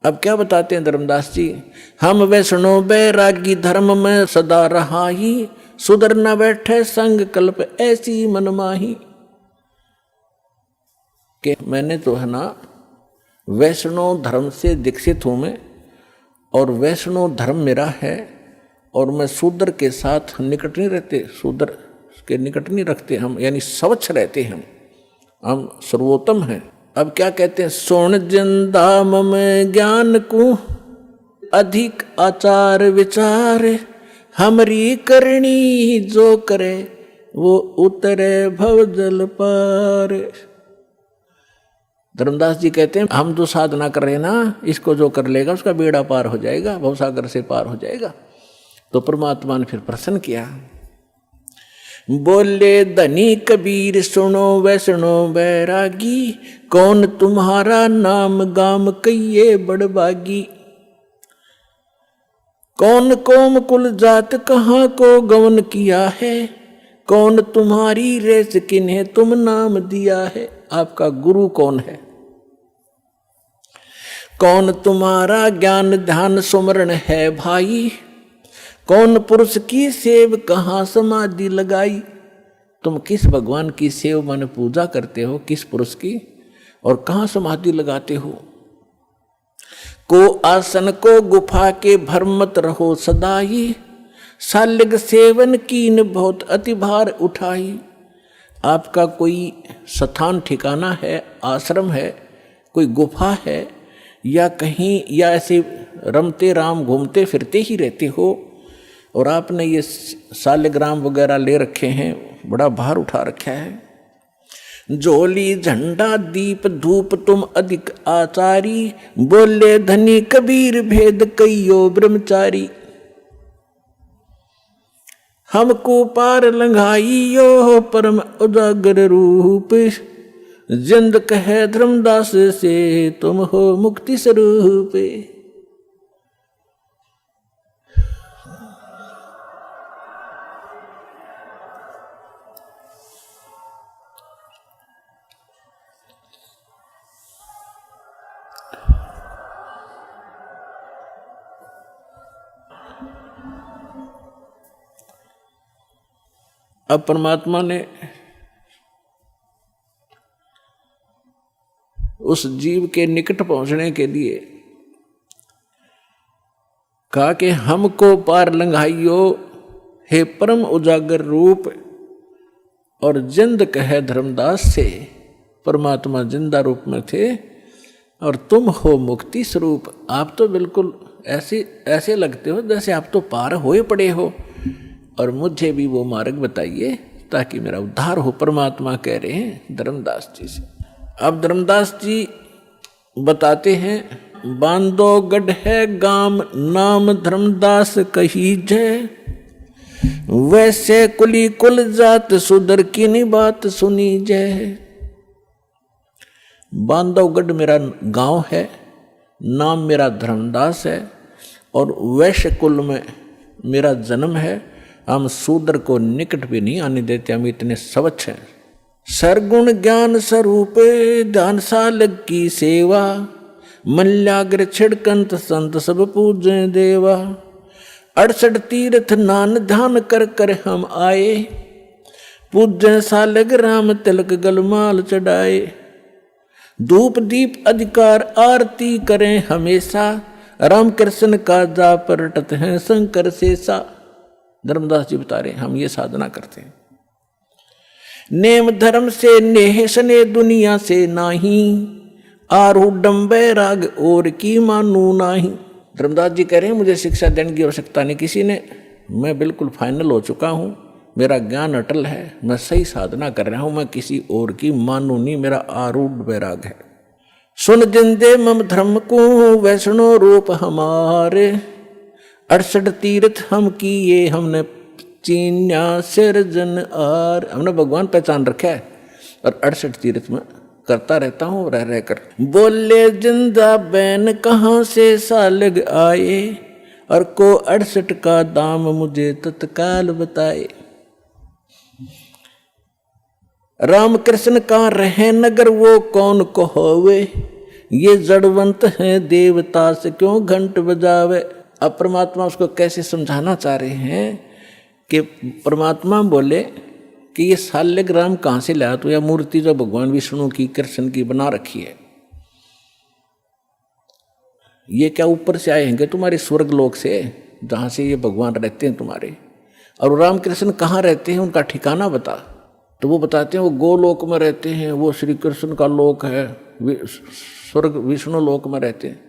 अब क्या बताते हैं धर्मदास जी, हम वैष्णव बैरागी धर्म में सदा रहाही, सुधर न बैठे संग कल्प ऐसी मनमाही। कि मैंने तो है ना वैष्णव धर्म से दीक्षित हूँ मैं, और वैष्णव धर्म मेरा है, और मैं शूद्र के साथ निकट नहीं रहते, शूद्र के निकट नहीं रखते हम, यानी स्वच्छ रहते हम सर्वोत्तम हैं। अब क्या कहते हैं, सोन जिंदाम में ज्ञान को अधिक आचार विचार, हमरी करनी जो करे वो उतरे भव जल पार। धर्मदास जी कहते हैं, हम जो साधना कर रहे हैं ना, इसको जो कर लेगा उसका बेड़ा पार हो जाएगा, भवसागर से पार हो जाएगा। तो परमात्मा ने फिर प्रसन्न किया, बोले धनी कबीर सुनो वैष्णो बैरागी, कौन तुम्हारा नाम गाम कहिए बड़बागी। कौन कोम कुल जात कहाँ को गवन किया है, कौन तुम्हारी रेस किन्हें तुम नाम दिया है। आपका गुरु कौन है, कौन तुम्हारा ज्ञान ध्यान सुमरण है भाई, कौन पुरुष की सेव कहाँ समाधि लगाई। तुम किस भगवान की सेव माने पूजा करते हो, किस पुरुष की, और कहाँ समाधि लगाते हो। को आसन को गुफा के भ्रम मत रहो सदाई, सालिग सेवन कीन बहुत अति भार उठाई। आपका कोई स्थान ठिकाना है, आश्रम है, कोई गुफा है, या कहीं, या ऐसे रमते राम घूमते फिरते ही रहते हो, और आपने ये सालिग्राम वगैरह ले रखे हैं, बड़ा भार उठा रखा है। झोली झंडा दीप धूप तुम अधिक आचारी, बोले धनी कबीर भेद कईयो ब्रह्मचारी। हमको पार लंघाइयो परम उजागर रूप, जिंद कहे धर्मदास से तुम हो मुक्ति स्वरूप। अब परमात्मा ने उस जीव के निकट पहुंचने के लिए कहा कि हमको पार लंघाइयो, हे परम उजागर रूप। और जिंद कहे धर्मदास से, परमात्मा जिंदा रूप में थे और तुम हो मुक्ति स्वरूप। आप तो बिल्कुल ऐसे लगते हो जैसे आप तो पार होए पड़े हो, और मुझे भी वो मार्ग बताइए ताकि मेरा उद्धार हो। परमात्मा कह रहे हैं धर्मदास जी से। अब धर्मदास जी बताते हैं, बांधो गढ़ है गाम नाम धर्मदास कही जय, वैसे कुली कुल जात सुधर की नी बात सुनी जय। बांधवगढ़ मेरा गांव है, नाम मेरा धर्मदास है, और वैश्य कुल में मेरा जन्म है। हम शूद्र को निकट भी नहीं आने देते, हम इतने स्वच्छ हैं। सरगुण ज्ञान स्वरूप ध्यान सालग की सेवा, मल्याग्र छिड़कंत संत सब पूजे देवा। 68 तीर्थ नान ध्यान कर कर हम आए, पूजे सालग राम तिलक गलमाल चढ़ाए। धूप दीप अधिकार आरती करें हमेशा, राम कृष्ण का जा परटत हैं शंकर शेषा। धर्मदास जी बता रहे हम ये साधना करते हैं। नेम धर्म से नेह सने दुनिया से नाही, आरूढ़ बैराग और की मानू नाही। धर्मदास जी कह रहे हैं मुझे शिक्षा देने की आवश्यकता नहीं किसी ने, मैं बिल्कुल फाइनल हो चुका हूँ, मेरा ज्ञान अटल है, मैं सही साधना कर रहा हूँ, मैं किसी और की मानू नहीं, मेरा आरूढ़ बैराग है। सुन जिंदे मम धर्म को वैष्णो रूप हमारे, 68 तीर्थ हम किए हमने चीन्या सिरजन आर। हमने भगवान पहचान रखा है और 68 तीर्थ में करता रहता हूँ रह रह कर। बोले जिंदा बैन कहाँ से सालग आए, और को 68 का दाम मुझे तत्काल बताए। राम कृष्ण का रहे नगर वो कौन को होवे, ये जड़वंत है देवता से क्यों घंट बजावे। अब परमात्मा उसको कैसे समझाना चाह रहे हैं कि परमात्मा बोले कि ये साल्यग राम कहाँ से लाया, तो यह मूर्ति जो भगवान विष्णु की कृष्ण की बना रखी है, ये क्या ऊपर से आए हैं तुम्हारे स्वर्ग लोक से जहाँ से ये भगवान रहते हैं तुम्हारे। और राम कृष्ण कहाँ रहते हैं उनका ठिकाना बता। तो वो बताते हैं वो गोलोक में रहते हैं, वो श्री कृष्ण का लोक है, स्वर्ग विष्णु लोक में रहते हैं।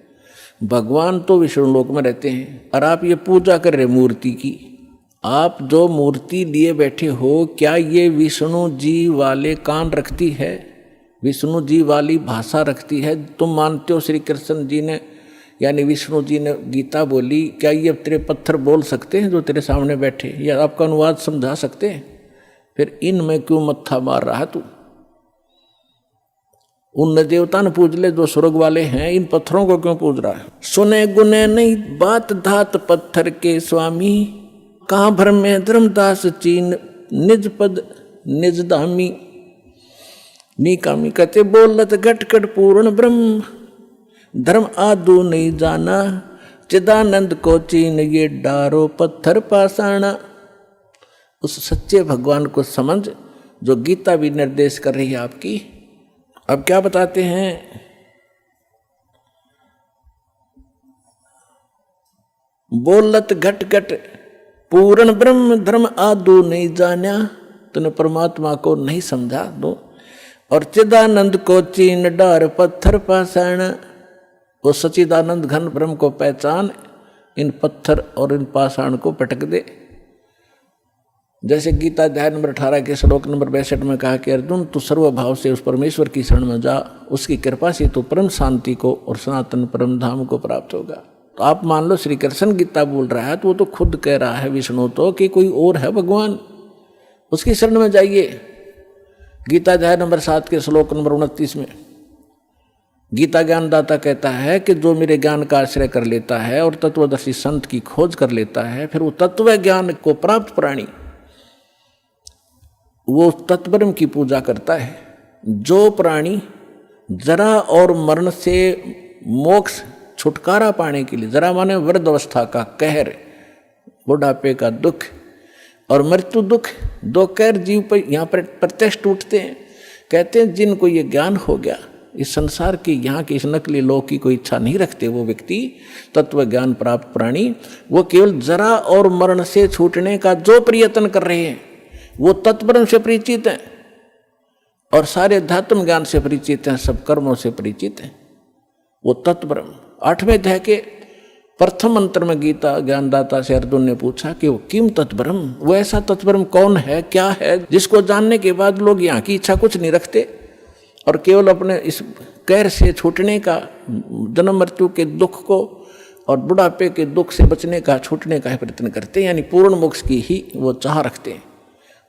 भगवान तो विष्णु लोक में रहते हैं और आप ये पूजा कर रहे मूर्ति की। आप जो मूर्ति लिए बैठे हो, क्या ये विष्णु जी वाले कान रखती है, विष्णु जी वाली भाषा रखती है? तुम मानते हो श्री कृष्ण जी ने यानी विष्णु जी ने गीता बोली, क्या ये तेरे पत्थर बोल सकते हैं जो तेरे सामने बैठे, या आपका अनुवाद समझा सकते हैं? फिर इनमें क्यों मत्था मार रहा है तू? उन देवता ने पूज ले जो स्वर्ग वाले हैं, इन पत्थरों को क्यों पूज रहा है? सुने गुने नहीं बात धात पत्थर के स्वामी, कहाँ भर में धर्मदास चीन निज पद निज धामी। निकामी कहते बोलत घटकट पूर्ण ब्रह्म, धर्म आदू नहीं जाना, चिदानंद को चीन ये डारो पत्थर पाषाणा। उस सच्चे भगवान को समझ जो गीता भी निर्देश कर रही है आपकी। अब क्या बताते हैं? बोलत घट घट पूर्ण ब्रह्म, धर्म आदू नहीं जाना। तूने परमात्मा को नहीं समझा दो। और चिदानंद को चीन डार पत्थर पाषाण, वो सचिदानंद घन ब्रह्म को पहचान, इन पत्थर और इन पाषाण को पटक दे। जैसे गीता अध्याय नंबर 18 के श्लोक नंबर 62 में कहा कि अर्जुन तू सर्वभाव से उस परमेश्वर की शरण में जा, उसकी कृपा से तो परम शांति को और सनातन परम धाम को प्राप्त होगा। तो आप मान लो श्री कृष्ण गीता बोल रहा है तो वो तो खुद कह रहा है विष्णु तो कि कोई और है भगवान, उसकी शरण में जाइए। गीता अध्याय नंबर 7 के श्लोक नंबर 29 में गीता ज्ञानदाता कहता है कि जो मेरे ज्ञान का आश्रय कर लेता है और तत्वदर्शी संत की खोज कर लेता है, फिर वो तत्व ज्ञान को प्राप्त प्राणी वो तत्ब्रह्म की पूजा करता है। जो प्राणी जरा और मरण से मोक्ष छुटकारा पाने के लिए, जरा माने वृद्ध अवस्था का कहर, बुढ़ापे का दुख और मृत्यु दुख, दो कहर जीव पर यहाँ पर प्रत्यक्ष टूटते हैं। कहते हैं जिनको ये ज्ञान हो गया, इस संसार की यहाँ की इस नकली लोक की कोई इच्छा नहीं रखते वो व्यक्ति, तत्व ज्ञान प्राप्त प्राणी। वो केवल जरा और मरण से छूटने का जो प्रयत्न कर रहे हैं वो तत्ब्रह्म से परिचित हैं और सारे अध्यात्म ज्ञान से परिचित हैं, सब कर्मों से परिचित हैं। वो तत्ब्रह्म 8वें अध्याय के प्रथम मंत्र में गीता ज्ञानदाता से अर्जुन ने पूछा कि वो किम तत्ब्रह्म, वो ऐसा तत्ब्रह्म कौन है, क्या है जिसको जानने के बाद लोग यहाँ की इच्छा कुछ नहीं रखते और केवल अपने इस कैर से छूटने का, जन्म मृत्यु के दुख को और बुढ़ापे के दुख से बचने का, छूटने का प्रयत्न करते हैं, यानी पूर्ण मोक्ष की ही वो चाह रखते हैं।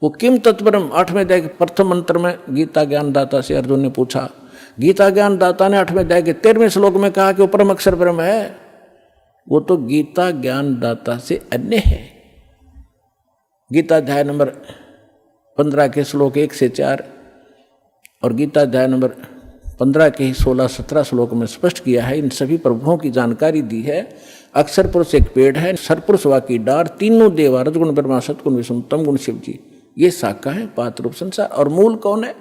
वो किम तत्ब्रह्म 8वें अध्याय के प्रथम मंत्र में गीता ज्ञानदाता से अर्जुन ने पूछा। गीता ज्ञानदाता ने 8वें अध्याय के 13वें श्लोक में कहा कि वो परम अक्षर ब्रह्म है। वो तो गीता ज्ञानदाता से अन्य है। गीता अध्याय नंबर 15 के श्लोक 1 से 4 और गीता अध्याय नंबर 15 के 16-17 श्लोक में स्पष्ट किया है, इन सभी प्रभुओं की जानकारी दी है। अक्षर पुरुष एक पेड़ है, सरपुरुष वा की डार, तीनों देवा, रजगुण ब्रह्मा, सतगुण विष्णु, तम गुण शिव जी, ये शाखा है, पात रूप संसार। और मूल कौन है?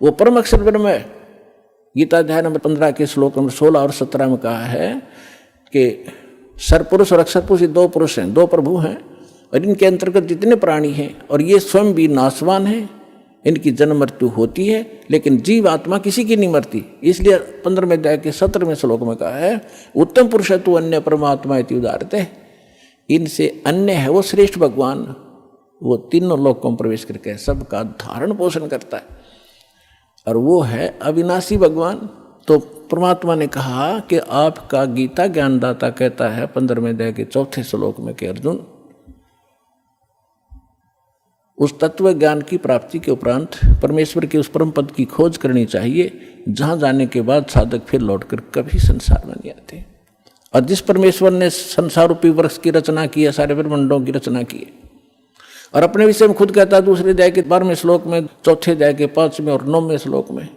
वो परम अक्षर ब्रह्म है। गीता अध्याय नंबर 15 के श्लोक नंबर 16 और 17 में कहा है कि सरपुरुष और अक्षर पुरुष दो पुरुष हैं, दो प्रभु हैं और इनके अंतर्गत जितने प्राणी हैं और ये स्वयं भी नाशवान हैं, इनकी जन्म मृत्यु होती है, लेकिन जीव आत्मा किसी की नहीं मरती। इसलिए 15वें अध्याय के 17वें श्लोक में कहा है, उत्तम पुरुष तु अन्य परमात्मा इति उदाहरते, इनसे अन्य है वो श्रेष्ठ भगवान, वो तीनों लोकों में प्रवेश करके सबका धारण पोषण करता है और वो है अविनाशी भगवान। तो परमात्मा ने कहा कि आपका गीता ज्ञानदाता कहता है 15वें अध्याय के 4थे श्लोक में कि अर्जुन, उस तत्व ज्ञान की प्राप्ति के उपरांत परमेश्वर के उस परम पद की खोज करनी चाहिए जहां जाने के बाद साधक फिर लौटकर कभी संसार में नहीं आते। और जिस परमेश्वर ने संसार रूपी वृक्ष की रचना की है, सारे ब्रह्मांडों की रचना की है, और अपने विषय में खुद कहता है दूसरे अध्याय के 12वें श्लोक में, चौथे अध्याय के 5वें और 9वें श्लोक में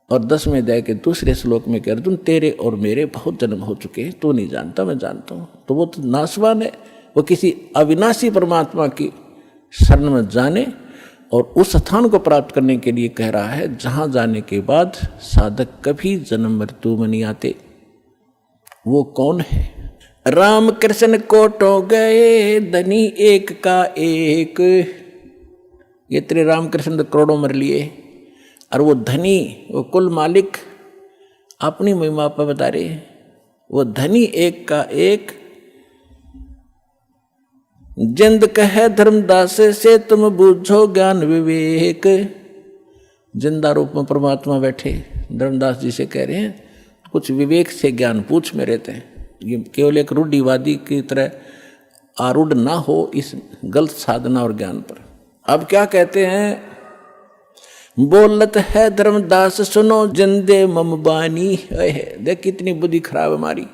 और 10वें अध्याय के दूसरे श्लोक में कि अर्जुन तेरे और मेरे बहुत जन्म हो चुके हैं, तू नहीं जानता मैं जानता हूँ। तो वो तो नाशवान है, वो किसी अविनाशी परमात्मा की शरण में जाने और उस स्थान को प्राप्त करने के लिए कह रहा है जहाँ जाने के बाद साधक कभी जन्म मृत्यु में नहीं आते। वो कौन है? राम कृष्ण कोटो गए धनी एक का एक, ये तेरे राम कृष्ण करोड़ों मर लिए और वो धनी, वो कुल मालिक अपनी महिमा पर बता रहे, वो धनी एक का एक। जिंद कहे धर्मदास से तुम बूझो ज्ञान विवेक, जिंदा रूप में परमात्मा बैठे धर्मदास जी से कह रहे हैं कुछ विवेक से ज्ञान पूछ मेरे ते। ये केवल एक रूढ़िवादी की तरह आरूढ़ ना हो इस गलत साधना और ज्ञान पर। अब क्या कहते हैं? बोलत है धर्मदास सुनो जिंदे मम बानी। देख कितनी बुद्धि खराब हमारी।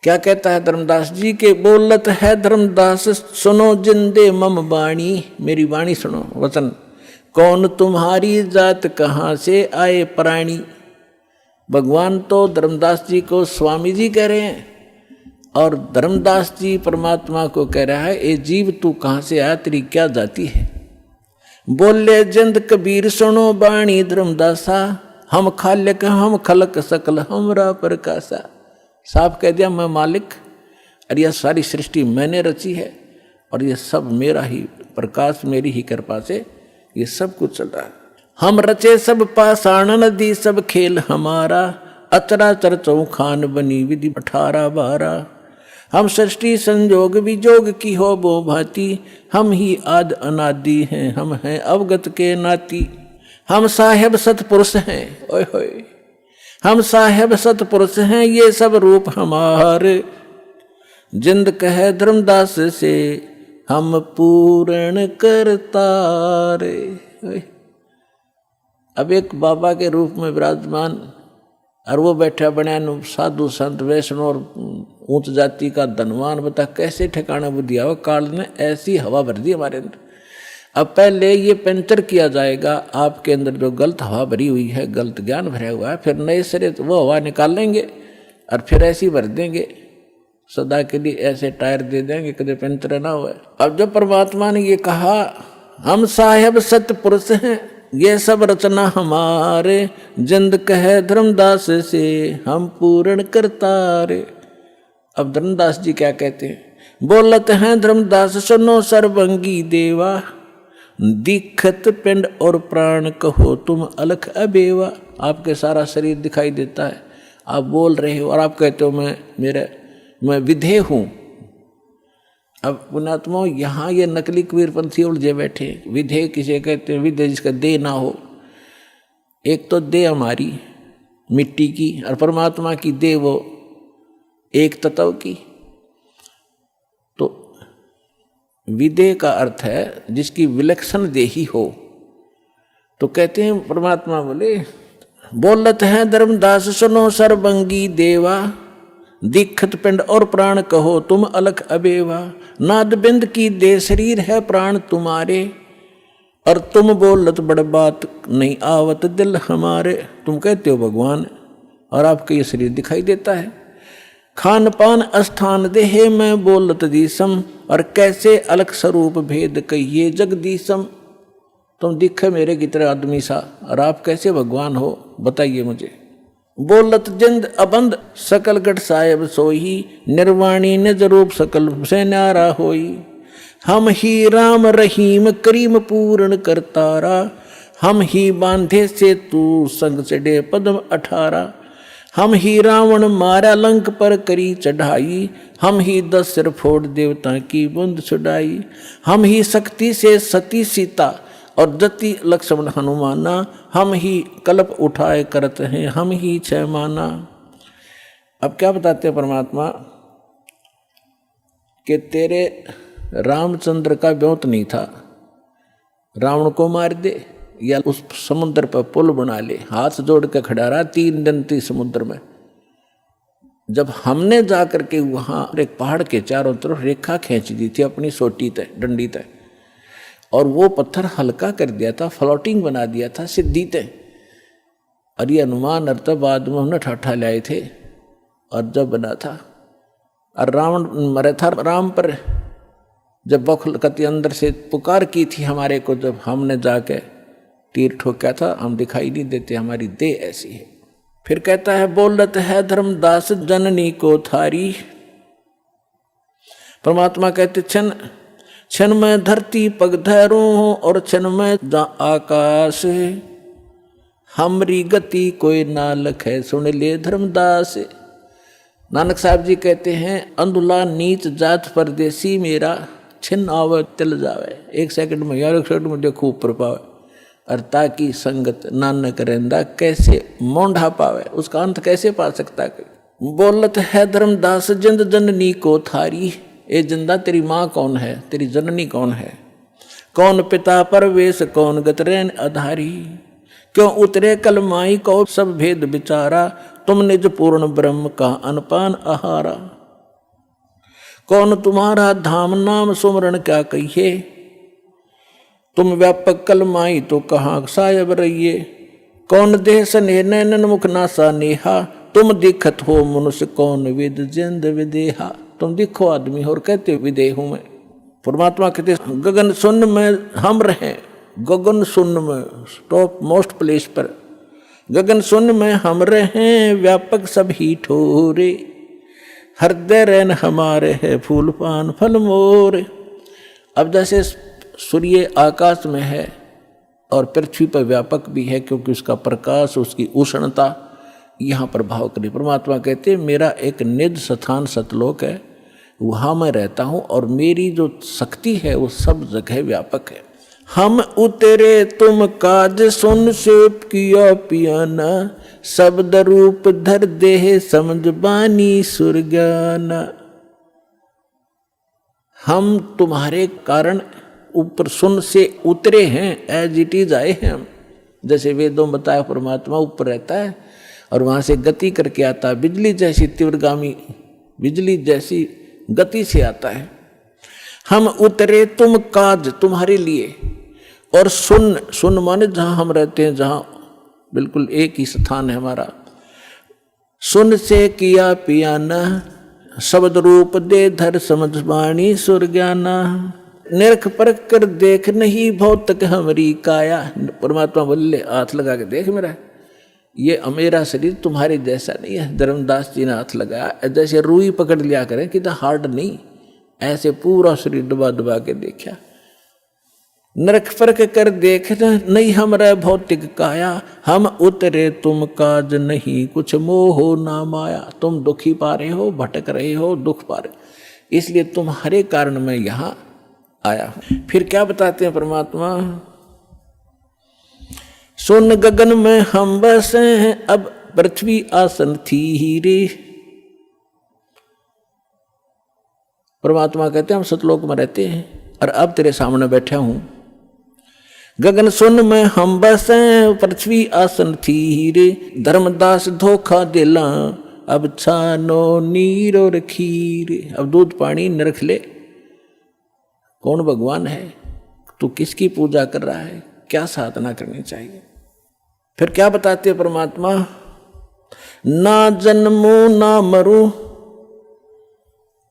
क्या कहता है धर्मदास जी के? बोलत है धर्मदास सुनो जिंदे मम बाणी, मेरी वाणी सुनो, वचन। कौन तुम्हारी जात कहाँ से आए प्राणी। भगवान तो धर्मदास जी को स्वामी जी कह रहे हैं और धर्मदास जी परमात्मा को कह रहा है ए जीव तू कहाँ से आया, तेरी क्या जाति है। बोले जिंद कबीर सुनो बाणी धर्मदासा, हम खालिक हम खलक सकल हमरा प्रकाशा। साफ कह दिया मैं मालिक और यह सारी सृष्टि मैंने रची है और ये सब मेरा ही प्रकाश, मेरी ही कृपा से ये सब कुछ चल रहा है। हम रचे सब पाषाण नदी सब खेल हमारा, अचराचर चौखान बनी विधि 18-12। हम सृष्टि संजोग विजोग की हो बो भांति, हम ही आद अनादि हैं, हम हैं अवगत के नाती। हम साहेब सतपुरुष हैं, ओए होए, हम साहेब सतपुरुष हैं, ये सब रूप हमारे। जिंद कहे धर्मदास से हम पूर्ण करतारे। अब एक बाबा के रूप में विराजमान और वो बैठा बनियान साधु संत वैष्णव और ऊंच जाति का धनवान, बता कैसे ठिकाना बुद्धि हो। काल ने ऐसी हवा भर दी हमारे अंदर। अब पहले ये पंचर किया जाएगा आपके अंदर जो गलत हवा भरी हुई है, गलत ज्ञान भरा हुआ है, फिर नए सिरे तो वो हवा निकाल लेंगे और फिर ऐसी भर देंगे सदा के लिए, ऐसे टायर दे देंगे कभी पंचर ना हुआ। अब जब परमात्मा ने ये कहा हम साहेब सत्य पुरुष हैं, ये सब रचना हमारे, जिंद कहे धर्मदास से हम पूर्ण करतारे। अब धर्मदास जी क्या कहते हैं, बोलत हैं धर्मदास सुनो सर्वंगी देवा, दिखत पिंड और प्राण कहो तुम अलख अबेवा। आपके सारा शरीर दिखाई देता है, आप बोल रहे हो और आप कहते हो मैं विधेय हूं। अब पुणात्माओं, यहाँ ये नकली कबीरपंथी उलझे बैठे। विधेय किसे कहते हैं? विधेय जिसका देह ना हो। एक तो देह हमारी मिट्टी की और परमात्मा की देह वो एक तत्व की। तो विधेय का अर्थ है जिसकी विलक्षण देही हो। तो कहते हैं परमात्मा बोले, बोलत है धर्मदास सुनो सर्वंगी देवा, दिखत पिंड और प्राण कहो तुम अलख अबेवा। नाद बिंद की दे शरीर है प्राण तुम्हारे, और तुम बोलत बड़ बात नहीं आवत दिल हमारे। तुम कहते हो भगवान और आपका ये शरीर दिखाई देता है। खान पान स्थान देहे में बोलत दीसम, और कैसे अलख स्वरूप भेद कहिए जगदीसम। तुम दिखे मेरे की तरह आदमी सा, और आप कैसे भगवान हो बताइए मुझे। बोलत जिंद अबंद सकल गढ़ साहेब सोही, निर्वाणी निज रूप सकल से न्यारा होई। हम ही राम रहीम करीम पूर्ण करतारा, हम ही बांधे से तू संग चढ़े पद्म 18। हम ही रावण मारा लंक पर करी चढ़ाई, हम ही 10 सिर फोड़ देवता की बंद छुड़ाई। हम ही शक्ति से सती सीता और जति लक्ष्मण हनुमाना, हम ही कल्प उठाए करत हैं हम ही छह माना। अब क्या बताते हैं परमात्मा कि तेरे रामचंद्र का ब्योत नहीं था, रावण को मार दे या उस समुद्र पर पुल बना ले। हाथ जोड़ के खड़ा रहा 3 दिन थी समुद्र में। जब हमने जाकर के वहां एक पहाड़ के चारों तरफ रेखा खींच दी थी अपनी सोटी तय डंडी तय, और वो पत्थर हल्का कर दिया था, फ्लोटिंग बना दिया था सिद्धि तय। और ये अनुमान अर्थ बाद में हमने ठाठा लाए थे और जब बना था। और रावण मरे था राम पर, जब बखलकती अंदर से पुकार की थी हमारे को, जब हमने जाके तीर ठोका था, हम दिखाई नहीं देते, हमारी देह ऐसी है। फिर कहता है बोलत है धर्मदास जननी को थारी। परमात्मा कहते क्षण क्षण में धरती पग धरूं और क्षण में आकाश, हमरी गति कोई ना लखे सुन ले धर्मदास। नानक साहब जी कहते हैं अंधुला नीच जात परदेसी मेरा, छिन्न आवे तिल जावे। 1 सेकंड में यार 1 सेकंड में देखो ऊपर पावे, और ताकि संगत नानक रहंदा कैसे मोंढा पावे, उसका अंत कैसे पा सकता है। बोलत है धर्मदास जिंद जननी को थारी। ए जिंदा तेरी माँ कौन है, तेरी जननी कौन है। कौन पिता परवेश कौन गतरैन आधारी, क्यों उतरे कल माई को सब भेद विचारा। तुम निज पूर्ण ब्रह्म का अनपान आहारा। कौन तुम्हारा धाम नाम सुमरण क्या कहिए, तुम व्यापक कल माई तो कहाँ सायब रहिए। कौन देह स्नेह नैनन मुख नासा नेहा, तुम दिखत हो मनुष्य कौन विद जिंद विदेहा। तुम दिखो आदमी हो और कहते विदेह हूं मैं। परमात्मा कहते गगन शून्य में हम रहें, गगन शून्य में टॉप मोस्ट प्लेस पर, गगन शून्य में हम रहें व्यापक सभी ठोरे। हृदय रैन हमारे है फूल पान फल मोर। अब जैसे सूर्य आकाश में है और पृथ्वी पर व्यापक भी है, क्योंकि उसका प्रकाश उसकी उष्णता यहाँ प्रभाव करे। परमात्मा कहते मेरा एक निज स्थान सतलोक है, वहाँ मैं रहता हूँ और मेरी जो शक्ति है वो सब जगह व्यापक है। हम उतरे तुम काज सुन से किया पियाना, शब्द रूप धर देह समझ बानी सुरगाना। हम तुम्हारे कारण ऊपर सुन से उतरे हैं, एज इट इज आए हैं हम। जैसे वेदों में बताया परमात्मा ऊपर रहता है और वहाँ से गति करके आता है, बिजली जैसी तीव्रगामी बिजली जैसी गति से आता है। हम उतरे तुम काज तुम्हारे लिए, और सुन सुन माने जहाँ हम रहते हैं, जहाँ बिल्कुल एक ही स्थान है हमारा। सुन से किया पियाना, शब्द रूप दे धर समझ बाणी सुरज्ञाना। निरख परख कर देख नहीं भौतक हमरी काया। परमात्मा बोले हाथ लगा के देख मेरा, ये मेरा शरीर तुम्हारे जैसा नहीं है। धर्मदास जी ने हाथ लगाया, जैसे रुई पकड़ लिया करें कि हार्ड नहीं, ऐसे पूरा शरीर दबा दबा के देखा। नरक फरक कर देखना नहीं हमरा भौतिक काया, हम उतरे तुम काज नहीं कुछ मोह ना माया। तुम दुखी पा रहे हो, भटक रहे हो, दुख पा रहे, इसलिए तुम्हारे कारण मैं यहां आया हूं। फिर क्या बताते हैं परमात्मा, सुन गगन में हम बसे हैं, अब पृथ्वी आसन थी ही रे। परमात्मा कहते हैं हम सतलोक में रहते हैं और अब तेरे सामने बैठा हूं। गगन सुन में हम बसे, पृथ्वी आसन थी ही रे। धर्मदास धोखा दिला, अब छानो नीर और खीर। अब दूध पानी न रख ले। कौन भगवान है, तू किसकी पूजा कर रहा है, क्या साधना करनी चाहिए। फिर क्या बताते हैं परमात्मा, ना जन्मूं ना मरूं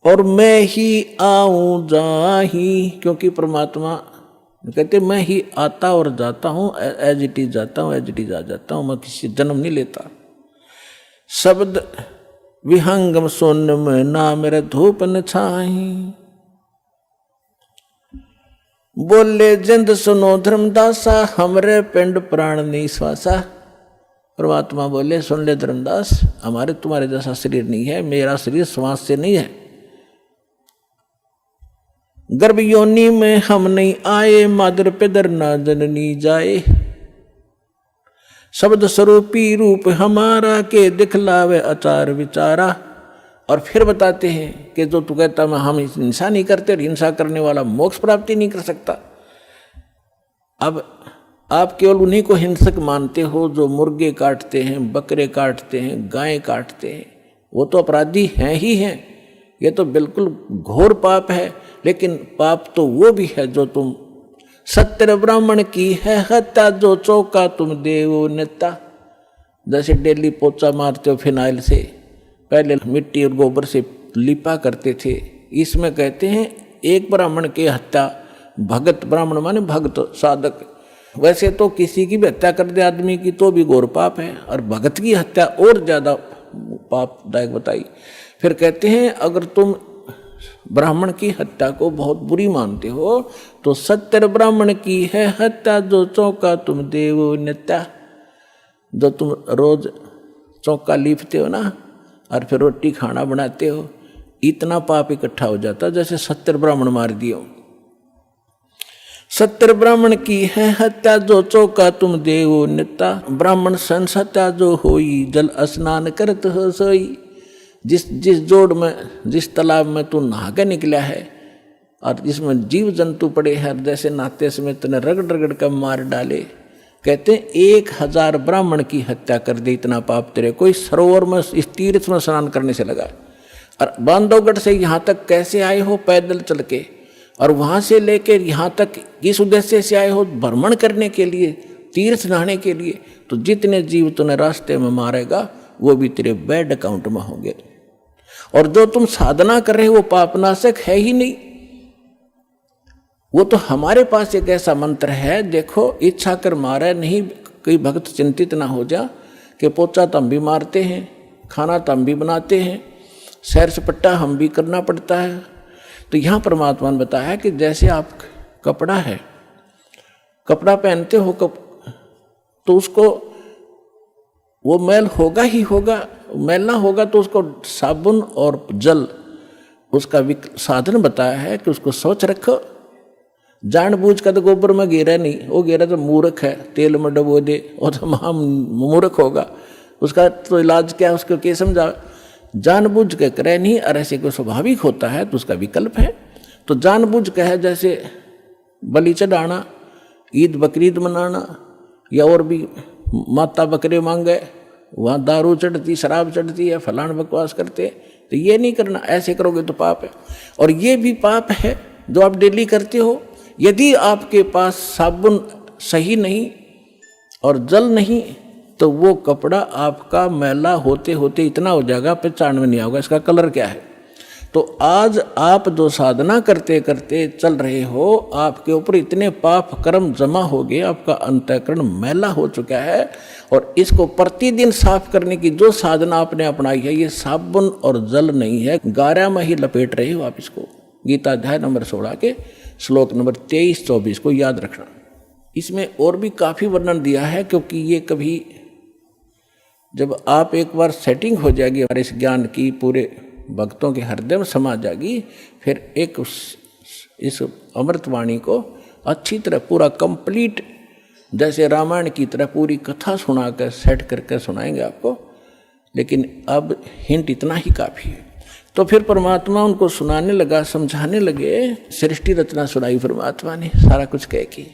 और मैं ही आऊं जाही। क्योंकि परमात्मा कहते मैं ही आता और जाता हूं, एज इट इज जाता हूं, एज इट इज आ जाता हूं, मैं किसी जन्म नहीं लेता। शब्द विहंगम सोन में ना मेरे धूप न छाही। बोले जिंद सुनो धर्मदासा, हमरे पिंड प्राण निश्वासा। परमात्मा बोले सुन ले धर्मदास, हमारे तुम्हारे जैसा शरीर नहीं है, मेरा शरीर श्वास से नहीं है। गर्भ योनि में हम नहीं आए, मादर पिदर ना जननी जाए। शब्द स्वरूपी रूप हमारा के दिखलावे आचार विचारा। और फिर बताते हैं कि जो तू कहता मैं हम हिंसा नहीं करते, और हिंसा करने वाला मोक्ष प्राप्ति नहीं कर सकता। अब आप केवल उन्हीं को हिंसक मानते हो जो मुर्गे काटते हैं, बकरे काटते हैं, गायें काटते हैं। वो तो अपराधी हैं ही हैं, ये तो बिल्कुल घोर पाप है। लेकिन पाप तो वो भी है जो तुम सत्य ब्राह्मण की है हत्या, जो चौका तुम देवो नेता। जैसे डेली पोचा मारते हो फिनाइल से, पहले मिट्टी और गोबर से लिपा करते थे। इसमें कहते हैं एक ब्राह्मण की हत्या, भगत, ब्राह्मण माने भक्त साधक, वैसे तो किसी की भी हत्या कर दे आदमी की तो भी घोर पाप है, और भगत की हत्या और ज्यादा पापदायक बताई। फिर कहते हैं अगर तुम ब्राह्मण की हत्या को बहुत बुरी मानते हो तो सत्तर ब्राह्मण की है हत्या, जो चौका तुम देवो नित्या। जो तुम रोज चौका लीपते हो ना और फिर रोटी खाना बनाते हो, इतना पाप इकट्ठा हो जाता जैसे 70 ब्राह्मण मार दियो। 70 ब्राह्मण की है हत्या, जो चौका तुम देवो नित्या। ब्राह्मण संस हत्या जो होई, जल स्नान करत हो सोई। जिस जोड़ में, जिस तालाब में तू नहा के निकला है और जिसमें जीव जंतु पड़े हैं, जैसे नहाते समय तूने रगड़ रगड़ कर मार डाले। कहते हैं 1000 ब्राह्मण की हत्या कर दी, इतना पाप तेरे कोई सरोवर में, इस तीर्थ में स्नान करने से लगा। और बांधवगढ़ से यहाँ तक कैसे आए हो, पैदल चल के, और वहाँ से लेकर यहाँ तक किस उद्देश्य से आए हो, भ्रमण करने के लिए, तीर्थ नहाने के लिए। तो जितने जीव तूने रास्ते में मारेगा वो भी तेरे बैड अकाउंट में होंगे। और जो तुम साधना कर रहे हो वो पापनाशक है ही नहीं। वो तो हमारे पास एक ऐसा मंत्र है, देखो इच्छा कर मारे नहीं, कोई भक्त चिंतित ना हो जा कि पोचा तो हम भी मारते हैं, खाना तो हम भी बनाते हैं, सैर सपट्टा हम भी करना पड़ता है। तो यहाँ परमात्मा ने बताया कि जैसे आप कपड़ा है, कपड़ा पहनते हो तो उसको वो मैल होगा ही होगा, मैल ना होगा तो उसको साबुन और जल उसका साधन बताया है कि उसको स्वच्छ रखो। जानबूझ कर तो गोबर में गिरा नहीं, वो गिरा तो मूर्ख है, तेल में डबो दे, वो तो महा मूर्ख होगा। उसका तो इलाज क्या है, उसको क्या समझा। जानबूझ के करे नहीं, और ऐसे कोई स्वाभाविक होता है तो उसका विकल्प है। तो जानबूझ के है जैसे बलि चढ़ाना, ईद बकरीद मनाना, या और भी माता बकरे मांगे, वहाँ दारू चढ़ती, शराब चढ़ती है, फलान बकवास करते, तो ये नहीं करना। ऐसे करोगे तो पाप है। और ये भी पाप है जो आप डेली करते हो। यदि आपके पास साबुन सही नहीं और जल नहीं तो वो कपड़ा आपका मैला होते होते इतना हो जाएगा, पहचान में नहीं आओगे इसका कलर क्या है। तो आज आप जो साधना करते करते चल रहे हो, आपके ऊपर इतने पाप कर्म जमा हो गए, आपका अंतःकरण मैला हो चुका है, और इसको प्रतिदिन साफ करने की जो साधना आपने अपनाई है, ये साबुन और जल नहीं है, गारा में ही लपेट रहे हो आप इसको। गीता अध्याय नंबर 16 के श्लोक नंबर 23-24 को याद रखना। इसमें और भी काफ़ी वर्णन दिया है, क्योंकि ये कभी जब आप एक बार सेटिंग हो जाएगी हमारे इस ज्ञान की, पूरे भक्तों के हृदय में समा जाएगी, फिर एक इस अमृतवाणी को अच्छी तरह पूरा कंप्लीट, जैसे रामायण की तरह पूरी कथा सुनाकर सेट करके सुनाएंगे आपको। लेकिन अब हिंट इतना ही काफ़ी है। तो फिर परमात्मा उनको सुनाने लगा, समझाने लगे, सृष्टि रचना सुनाई परमात्मा ने सारा कुछ कह के।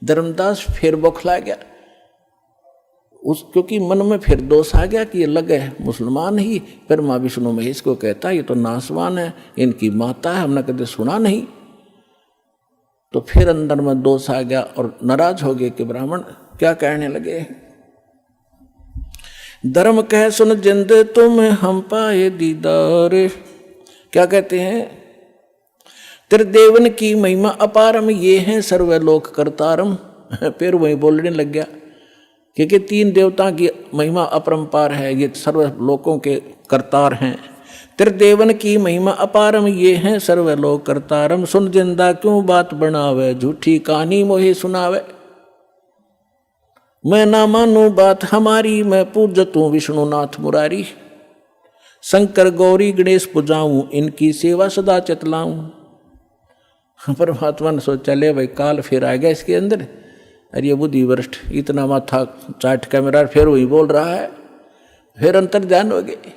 धर्मदास फिर बौखला गया, क्योंकि मन में फिर दोष आ गया कि ये लगे मुसलमान ही, फिर माँ विष्णु महेश को कहता है ये तो नासवान है, इनकी माता है, हमने कभी सुना नहीं। तो फिर अंदर में दोष आ गया और नाराज हो गए कि ब्राह्मण क्या कहने लगे, धर्म कह सुन जिंद तुम हम पाए दीदार। क्या कहते हैं, त्रिदेवन की महिमा अपारम, ये हैं सर्वलोक करतारम। फिर वही बोलने लग गया, क्योंकि 3 देवता की महिमा अपरंपार है, ये सर्वलोकों के करतार हैं। त्रिदेवन की महिमा अपारम, ये हैं सर्वलोक करतारम। सुन जिंदा क्यों बात बनावे, झूठी कहानी मोहे सुनावे। मैं ना मानू बात हमारी, मैं पूजतूं विष्णुनाथ मुरारी। शंकर गौरी गणेश पुजाऊं, इनकी सेवा सदा चतलाऊं। परमात्मा ने सोचा ले भाई काल फिर आ गया इसके अंदर, अरे ये बुद्धि भ्रष्ट, इतना माथा चाट का मेरा फिर वही बोल रहा है। फिर अंतर ध्यान हो गए।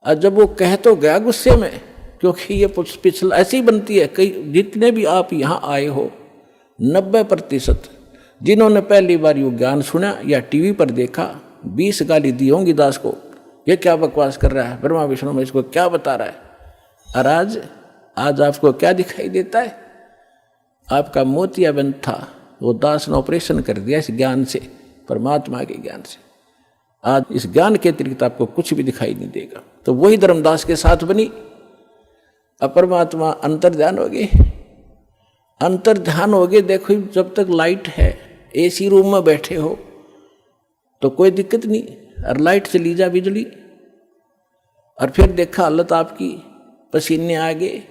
और जब वो कह तो गया गुस्से में, क्योंकि ये पिछला ऐसी बनती है, कई जितने भी आप यहाँ आए हो 90% जिन्होंने पहली बार ये ज्ञान सुना या टीवी पर देखा, 20 गाली दी होंगी दास को, ये क्या बकवास कर रहा है, ब्रह्मा विष्णु में इसको क्या बता रहा है। और आज आपको क्या दिखाई देता है, आपका मोतियाबिंद था, वो दास ने ऑपरेशन कर दिया इस ज्ञान से, परमात्मा के ज्ञान से। आज इस ज्ञान के अतिरिक्त आपको कुछ भी दिखाई नहीं देगा। तो वही धर्मदास के साथ बनी। अब परमात्मा अंतर ध्यान हो गए, अंतर ध्यान हो गए। देखो जब तक लाइट है, एसी रूम में बैठे हो तो कोई दिक्कत नहीं, और लाइट से ली जा बिजली, और फिर देखा हालत आपकी, पसीने आ गए,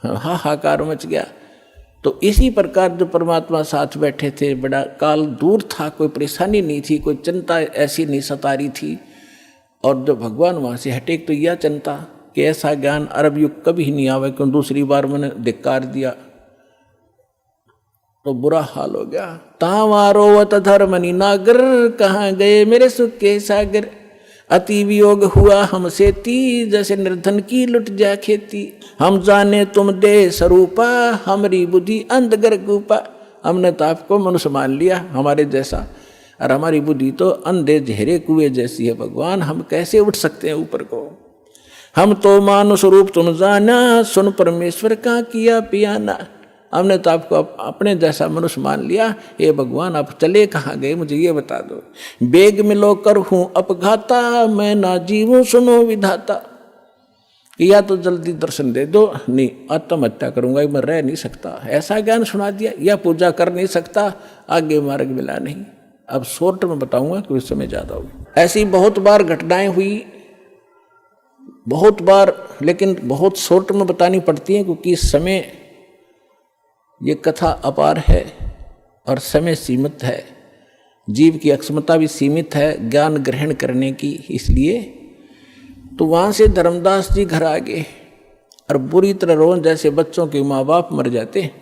हाहाकार मच गया। तो इसी प्रकार जो परमात्मा साथ बैठे थे, बड़ा काल दूर था, कोई परेशानी नहीं थी, कोई चिंता ऐसी नहीं सता रही थी। और जब भगवान वहाँ से हटे तो यह चिंता कि ऐसा ज्ञान अरब युग कभी नहीं आवे, क्यों दूसरी बार मैंने धिक्कार दिया तो बुरा हाल हो गया। तावारोवत धर्मनि नागर, कहाँ गए मेरे सुख के सागर। अति वियोग हुआ हमसे ती, जैसे निर्धन की लुट जा खेती। हम जाने तुम दे स्वरूपा, हमारी बुद्धि अंधगर गुपा। हमने तो आपको मनुष्य मान लिया हमारे जैसा, और हमारी बुद्धि तो अंधे झेरे कुएं जैसी है। भगवान हम कैसे उठ सकते हैं ऊपर को। हम तो मानुष रूप तुम जाना, सुन परमेश्वर का किया पियाना। हमने तो आपको अपने जैसा मनुष्य मान लिया। ये भगवान आप चले कहाँ गए, मुझे ये बता दो। बेग मिलो कर हूँ अपघाता, मैं ना जीवूं सुनो विधाता। या तो जल्दी दर्शन दे दो, नहीं आत्महत्या करूंगा, मैं रह नहीं सकता। ऐसा ज्ञान सुना दिया, या पूजा कर नहीं सकता, आगे मार्ग मिला नहीं। अब शॉर्ट में बताऊंगा क्योंकि समय ज़्यादा होगी। ऐसी बहुत बार घटनाएं हुई, बहुत बार, लेकिन बहुत शॉर्ट में बतानी पड़ती हैं क्योंकि समय, ये कथा अपार है और समय सीमित है, जीव की अक्षमता भी सीमित है ज्ञान ग्रहण करने की। इसलिए तो वहाँ से धर्मदास जी घर आ गए और बुरी तरह रोन, जैसे बच्चों के माँ बाप मर जाते हैं।